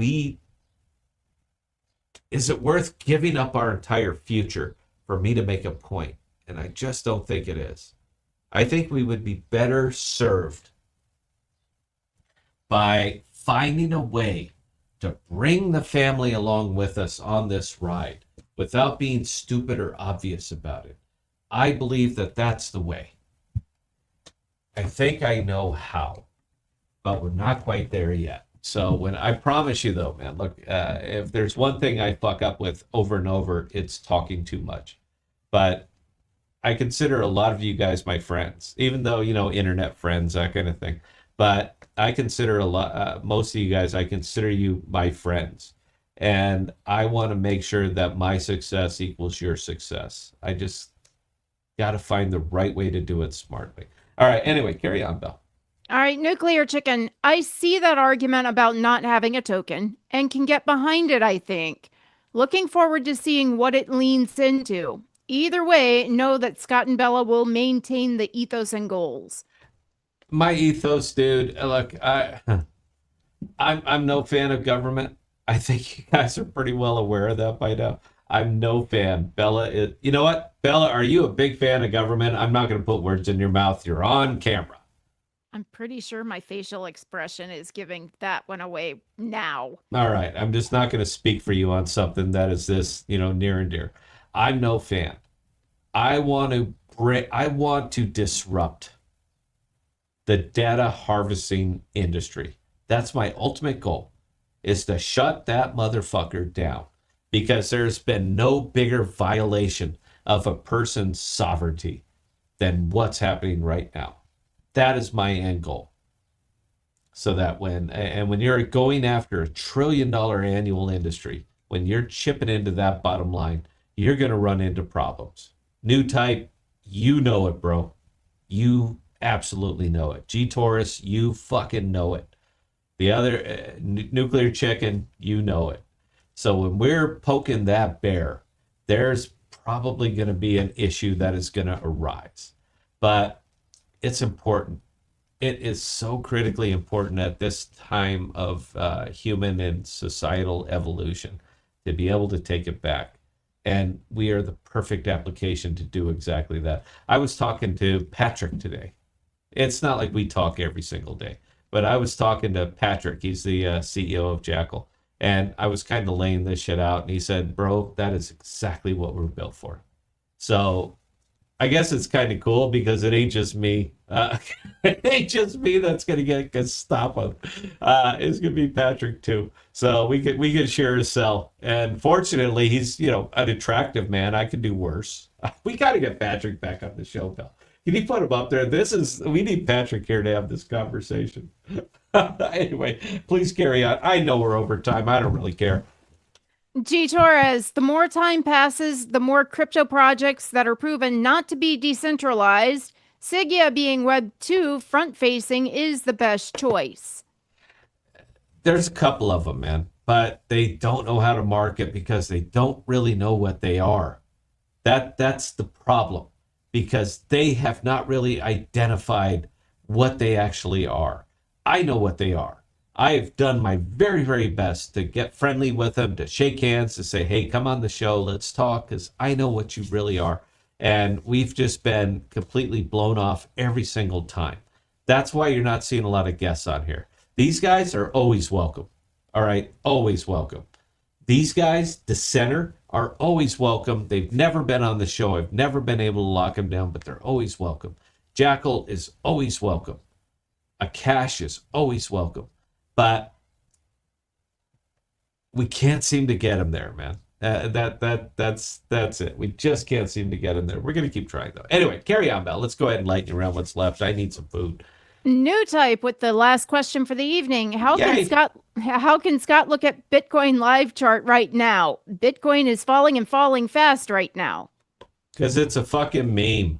Speaker 2: is it worth giving up our entire future for me to make a point? And I just don't think it is. I think we would be better served by finding a way to bring the family along with us on this ride without being stupid or obvious about it. I believe that that's the way. I think I know how, but we're not quite there yet. So I promise you though, man, look, if there's one thing I fuck up with over and over, it's talking too much. But I consider a lot of you guys my friends, even though, internet friends, that kind of thing. But I consider most of you guys, I consider you my friends. And I want to make sure that my success equals your success. I just got to find the right way to do it smartly. All right. Anyway, carry on, Belle.
Speaker 3: All right, Nuclear Chicken. I see that argument about not having a token and can get behind it, I think. Looking forward to seeing what it leans into. Either way, know that Scott and Bella will maintain the ethos and goals.
Speaker 2: My ethos, dude. Look, I'm no fan of government. I think you guys are pretty well aware of that by now. I'm no fan. Bella is. You know what, Bella? Are you a big fan of government? I'm not going to put words in your mouth. You're on camera.
Speaker 3: I'm pretty sure my facial expression is giving that one away now.
Speaker 2: All right. I'm just not going to speak for you on something that is this, near and dear. I'm no fan. I want to disrupt the data harvesting industry. That's my ultimate goal, is to shut that motherfucker down, because there's been no bigger violation of a person's sovereignty than what's happening right now. That is my end goal. So that when you're going after a $1 trillion annual industry, when you're chipping into that bottom line, you're going to run into problems. New type, you know it, bro. You absolutely know it. G-Taurus, you fucking know it. The other Nuclear Chicken, you know it. So when we're poking that bear, there's probably going to be an issue that is going to arise. But it's important. It is so critically important at this time of human and societal evolution to be able to take it back. And we are the perfect application to do exactly that. I was talking to Patrick today. It's not like we talk every single day, but I was talking to Patrick. He's the CEO of Jackal. And I was kind of laying this shit out. And he said, bro, that is exactly what we're built for. So I guess it's kind of cool because it ain't just me. It ain't just me that's going to get Gestapo. It's going to be Patrick too. So we could share a cell. And fortunately, he's, an attractive man. I could do worse. We got to get Patrick back on the show, Bill. Can you put him up there? We need Patrick here to have this conversation. Anyway, please carry on. I know we're over time. I don't really care.
Speaker 3: G. Torres, the more time passes, the more crypto projects that are proven not to be decentralized, Sigya being Web 2 front-facing, is the best choice.
Speaker 2: There's a couple of them, man, but they don't know how to market because they don't really know what they are. That's the problem, because they have not really identified what they actually are. I know what they are. I have done my very, very best to get friendly with them, to shake hands, to say, hey, come on the show, let's talk, because I know what you really are. And we've just been completely blown off every single time. That's why you're not seeing a lot of guests on here. These guys are always welcome. All right, always welcome. These guys, the center, are always welcome. They've never been on the show. I've never been able to lock them down, but they're always welcome. Jackal is always welcome. Akash is always welcome. But we can't seem to get him there, man. That's it. We just can't seem to get him there. We're gonna keep trying though. Anyway, carry on, Mel. Let's go ahead and lighten you around what's left. I need some food.
Speaker 3: New type with the last question for the evening. How
Speaker 2: Yay.
Speaker 3: can Scott look at Bitcoin live chart right now? Bitcoin is falling and falling fast right now.
Speaker 2: Because it's a fucking meme.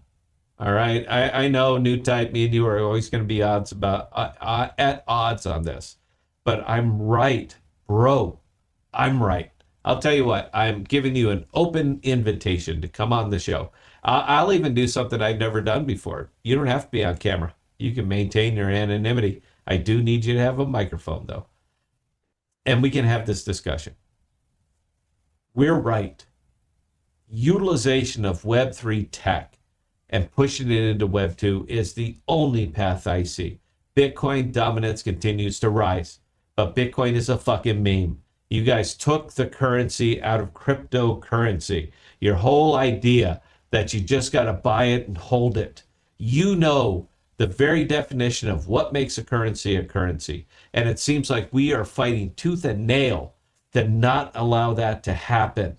Speaker 2: All right. I know, New type, me and you are always going to be at odds on this. But I'm right, bro. I'm right. I'll tell you what, I'm giving you an open invitation to come on the show. I'll even do something I've never done before. You don't have to be on camera. You can maintain your anonymity. I do need you to have a microphone, though. And we can have this discussion. We're right. Utilization of Web3 tech and pushing it into Web 2 is the only path I see. Bitcoin dominance continues to rise. But Bitcoin is a fucking meme. You guys took the currency out of cryptocurrency. Your whole idea that you just got to buy it and hold it. You know the very definition of what makes a currency. And it seems like we are fighting tooth and nail to not allow that to happen.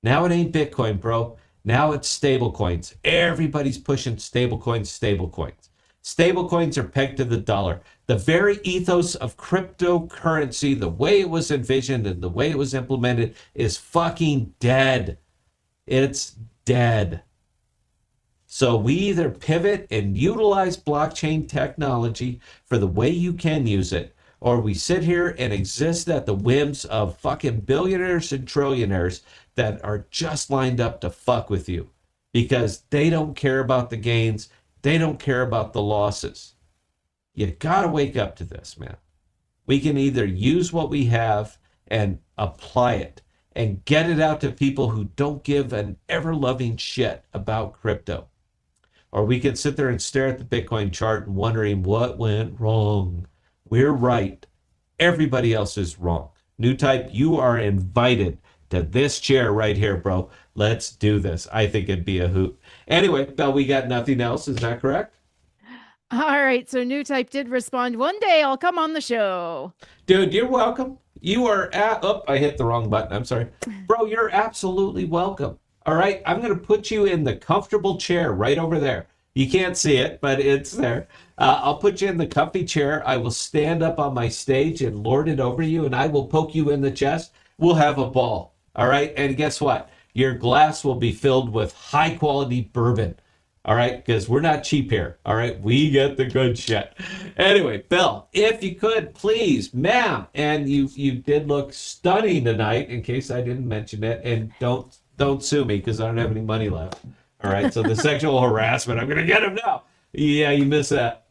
Speaker 2: Now it ain't Bitcoin, bro. Now it's stable coins. Everybody's pushing stable coins. Stable coins are pegged to the dollar. The very ethos of cryptocurrency, the way it was envisioned and the way it was implemented, is fucking dead. It's dead. So we either pivot and utilize blockchain technology for the way you can use it, or we sit here and exist at the whims of fucking billionaires and trillionaires that are just lined up to fuck with you because they don't care about the gains. They don't care about the losses. You gotta wake up to this, man. We can either use what we have and apply it and get it out to people who don't give an ever-loving shit about crypto. Or we can sit there and stare at the Bitcoin chart and wondering what went wrong. We're right. Everybody else is wrong. New Type, you are invited to this chair right here, bro. Let's do this. I think it'd be a hoot. Anyway, Belle, we got nothing else. Is that correct?
Speaker 3: All right. So New Type did respond. One day I'll come on the show.
Speaker 2: Dude, you're welcome. You are at... Oh, I hit the wrong button. I'm sorry. Bro, you're absolutely welcome. All right. I'm going to put you in the comfortable chair right over there. You can't see it, but it's there. I'll put you in the comfy chair. I will stand up on my stage and lord it over you, and I will poke you in the chest. We'll have a ball. All right. And guess what? Your glass will be filled with high quality bourbon. All right. Because we're not cheap here. All right. We get the good shit. Anyway, Bill, if you could, please, ma'am. And you did look stunning tonight, in case I didn't mention it. And don't sue me because I don't have any money left. All right. So the sexual harassment, I'm going to get him now. Yeah, you missed that.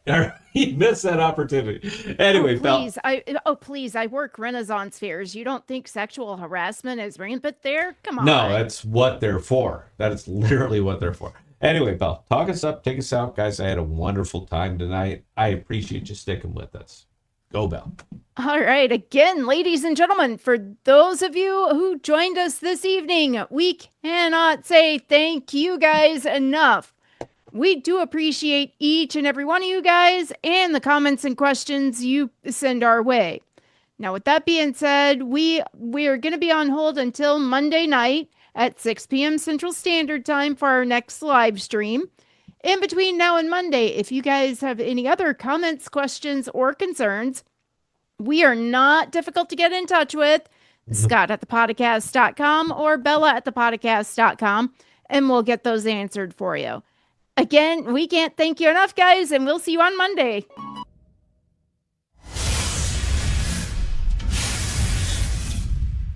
Speaker 2: You missed that opportunity. Anyway,
Speaker 3: please, I work Renaissance fairs. You don't think sexual harassment is rampant there? Come on.
Speaker 2: No, that's what they're for. That is literally what they're for. Anyway, Belle, talk us up, take us out. Guys, I had a wonderful time tonight. I appreciate you sticking with us. Go, Belle.
Speaker 3: All right. Again, ladies and gentlemen, for those of you who joined us this evening, we cannot say thank you guys enough. We do appreciate each and every one of you guys and the comments and questions you send our way. Now, with that being said, we are going to be on hold until Monday night at 6 p.m. Central Standard Time for our next live stream. In between now and Monday, if you guys have any other comments, questions, or concerns, we are not difficult to get in touch with. Scott at ThePodocasts.com or Bella at ThePodocasts.com, and we'll get those answered for you. Again, we can't thank you enough, guys, and we'll see you on Monday.